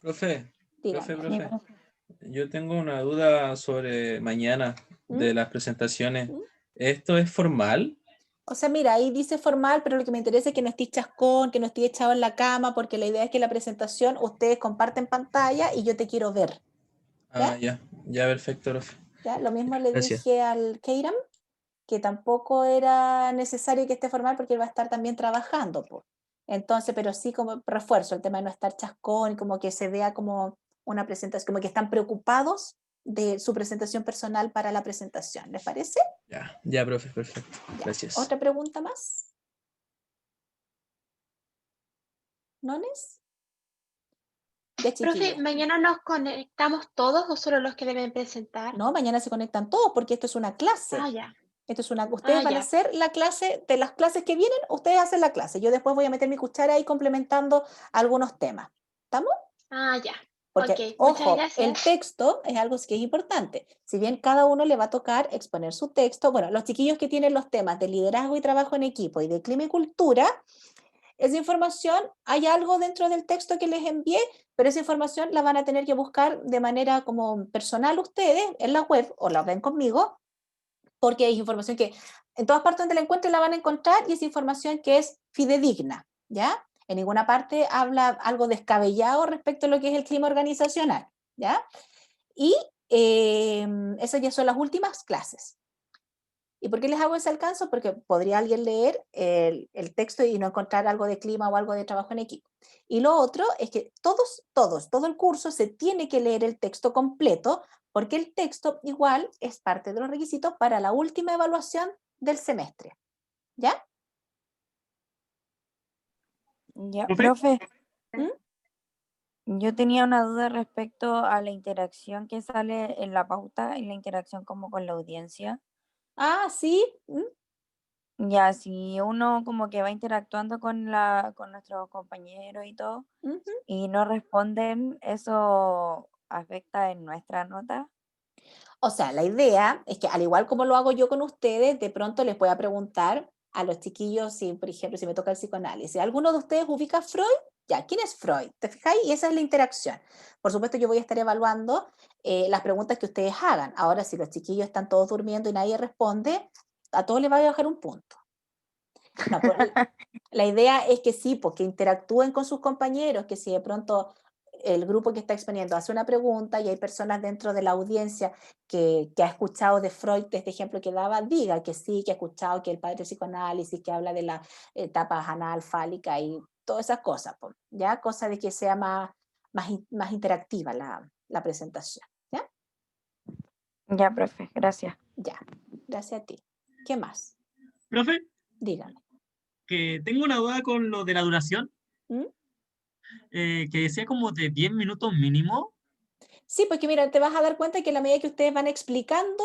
Profe, Díganme. profe. Yo tengo una duda sobre mañana ¿Mm? de las presentaciones. ¿Mm? ¿Esto es formal? O sea, mira, ahí dice formal, pero lo que me interesa es que no estés chascón, que no estés echado en la cama, porque la idea es que la presentación ustedes comparten pantalla y yo te quiero ver. Ah, ¿Ya? ya, perfecto, profe. ¿Ya? Lo mismo le Gracias. dije al Keiram, que tampoco era necesario que esté formal porque él va a estar también trabajando, po. Entonces, pero sí como refuerzo el tema de no estar chascón, como que se vea como una presentación, como que están preocupados de su presentación personal para la presentación. ¿Les parece? Ya, profe, perfecto. Ya. Gracias. ¿Otra pregunta más? ¿Nones? Ya, Profe, chiquillos. ¿mañana nos conectamos todos o solo los que deben presentar? No, mañana se conectan todos porque esto es una clase. Ah, ya. Esto es una, Ah, ustedes van a ya. hacer la clase, de las clases que vienen, ustedes hacen la clase. Yo después voy a meter mi cuchara ahí complementando algunos temas. ¿Estamos? Ah, ya. Ok, Porque, muchas ojo, el gracias. texto es algo que es importante. Si bien cada uno le va a tocar exponer su texto, bueno, los chiquillos que tienen los temas de liderazgo y trabajo en equipo y de clima y cultura, esa información, hay algo dentro del texto que les envié, pero esa información la van a tener que buscar de manera como personal ustedes en la web o la ven conmigo, porque hay información que en todas partes donde la encuentren la van a encontrar y es información que es fidedigna, ¿ya? En ninguna parte habla algo descabellado respecto a lo que es el clima organizacional, ¿ya? Y esas ya son las últimas clases. ¿Y por qué les hago ese alcance? Porque podría alguien leer el texto y no encontrar algo de clima o algo de trabajo en equipo. Y lo otro es que todo el curso se tiene que leer el texto completo, porque el texto igual es parte de los requisitos para la última evaluación del semestre. ¿Ya? Ya, Profe, profe, ¿Mm? yo tenía una duda respecto a la interacción que sale en la pauta y la interacción como con la audiencia. Ah, sí. ¿Mm? Ya, si uno como que va interactuando con nuestros compañeros y todo, Ujú. y no responden, ¿eso afecta en nuestra nota? O sea, la idea es que al igual como lo hago yo con ustedes, de pronto les voy a preguntar a los chiquillos, si, por ejemplo, si me toca el psicoanálisis. ¿Alguno de ustedes ubica a Freud? Ya, ¿quién es Freud? ¿Te fijáis? Y esa es la interacción. Por supuesto, yo voy a estar evaluando las preguntas que ustedes hagan. Ahora, si los chiquillos están todos durmiendo y nadie responde, a todos les va a bajar un punto. No, pues, la idea es que sí, porque interactúen con sus compañeros, que si de pronto el grupo que está exponiendo hace una pregunta y hay personas dentro de la audiencia que ha escuchado de Freud, de este ejemplo que daba, diga que sí, que ha escuchado que el padre de psicoanálisis, que habla de la etapa anal, fálica y todas esas cosas, pues, ¿ya? Cosa de que sea más interactiva la presentación, ¿ya? Ya, profe, gracias. Ya, gracias a ti. ¿Qué más? Profe, Dígame. que tengo una duda con lo de la duración, ¿Mm? que decía como de 10 minutos mínimo. Sí, porque mira, te vas a dar cuenta que a la medida que ustedes van explicando,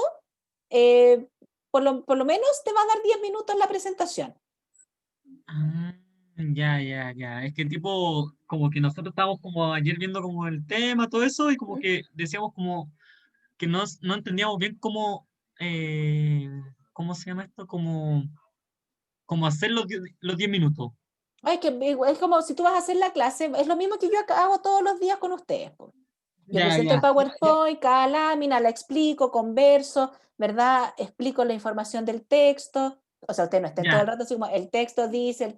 eh, por lo menos te va a dar 10 minutos la presentación. Ah, ya, ya, ya. Es que tipo, como que nosotros estábamos como ayer viendo como el tema, todo eso, y como ¿Mm? que decíamos como que no entendíamos bien ¿cómo se llama esto? Como hacer los 10 minutos. Ay, que es como si tú vas a hacer la clase, es lo mismo que yo hago todos los días con ustedes, po. Yo Ya, presento el ya, ya, ya, PowerPoint, cada lámina, la explico, converso, ¿verdad? Explico la información del texto. O sea, ustedes no estén todo el ya, rato así como el texto dice.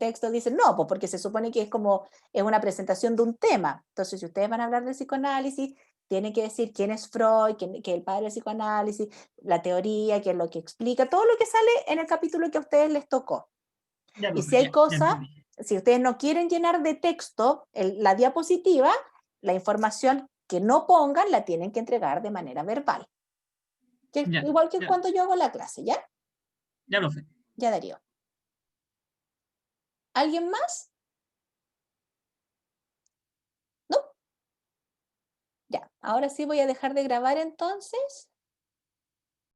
No, pues porque se supone que es una presentación de un tema. Entonces, si ustedes van a hablar del psicoanálisis, tienen que decir quién es Freud, que es el padre del psicoanálisis, la teoría, qué es lo que explica, todo lo que sale en el capítulo que a ustedes les tocó. ya, Y profe, si hay ya, ya cosas, entendí. si ustedes no quieren llenar de texto la diapositiva, la información que no pongan la tienen que entregar de manera verbal. Ya, Igual que ya, cuando yo hago la clase, ¿ya? ya, profe. Ya, Darío. ¿Alguien más? ¿No? Ya. Ahora sí voy a dejar de grabar entonces.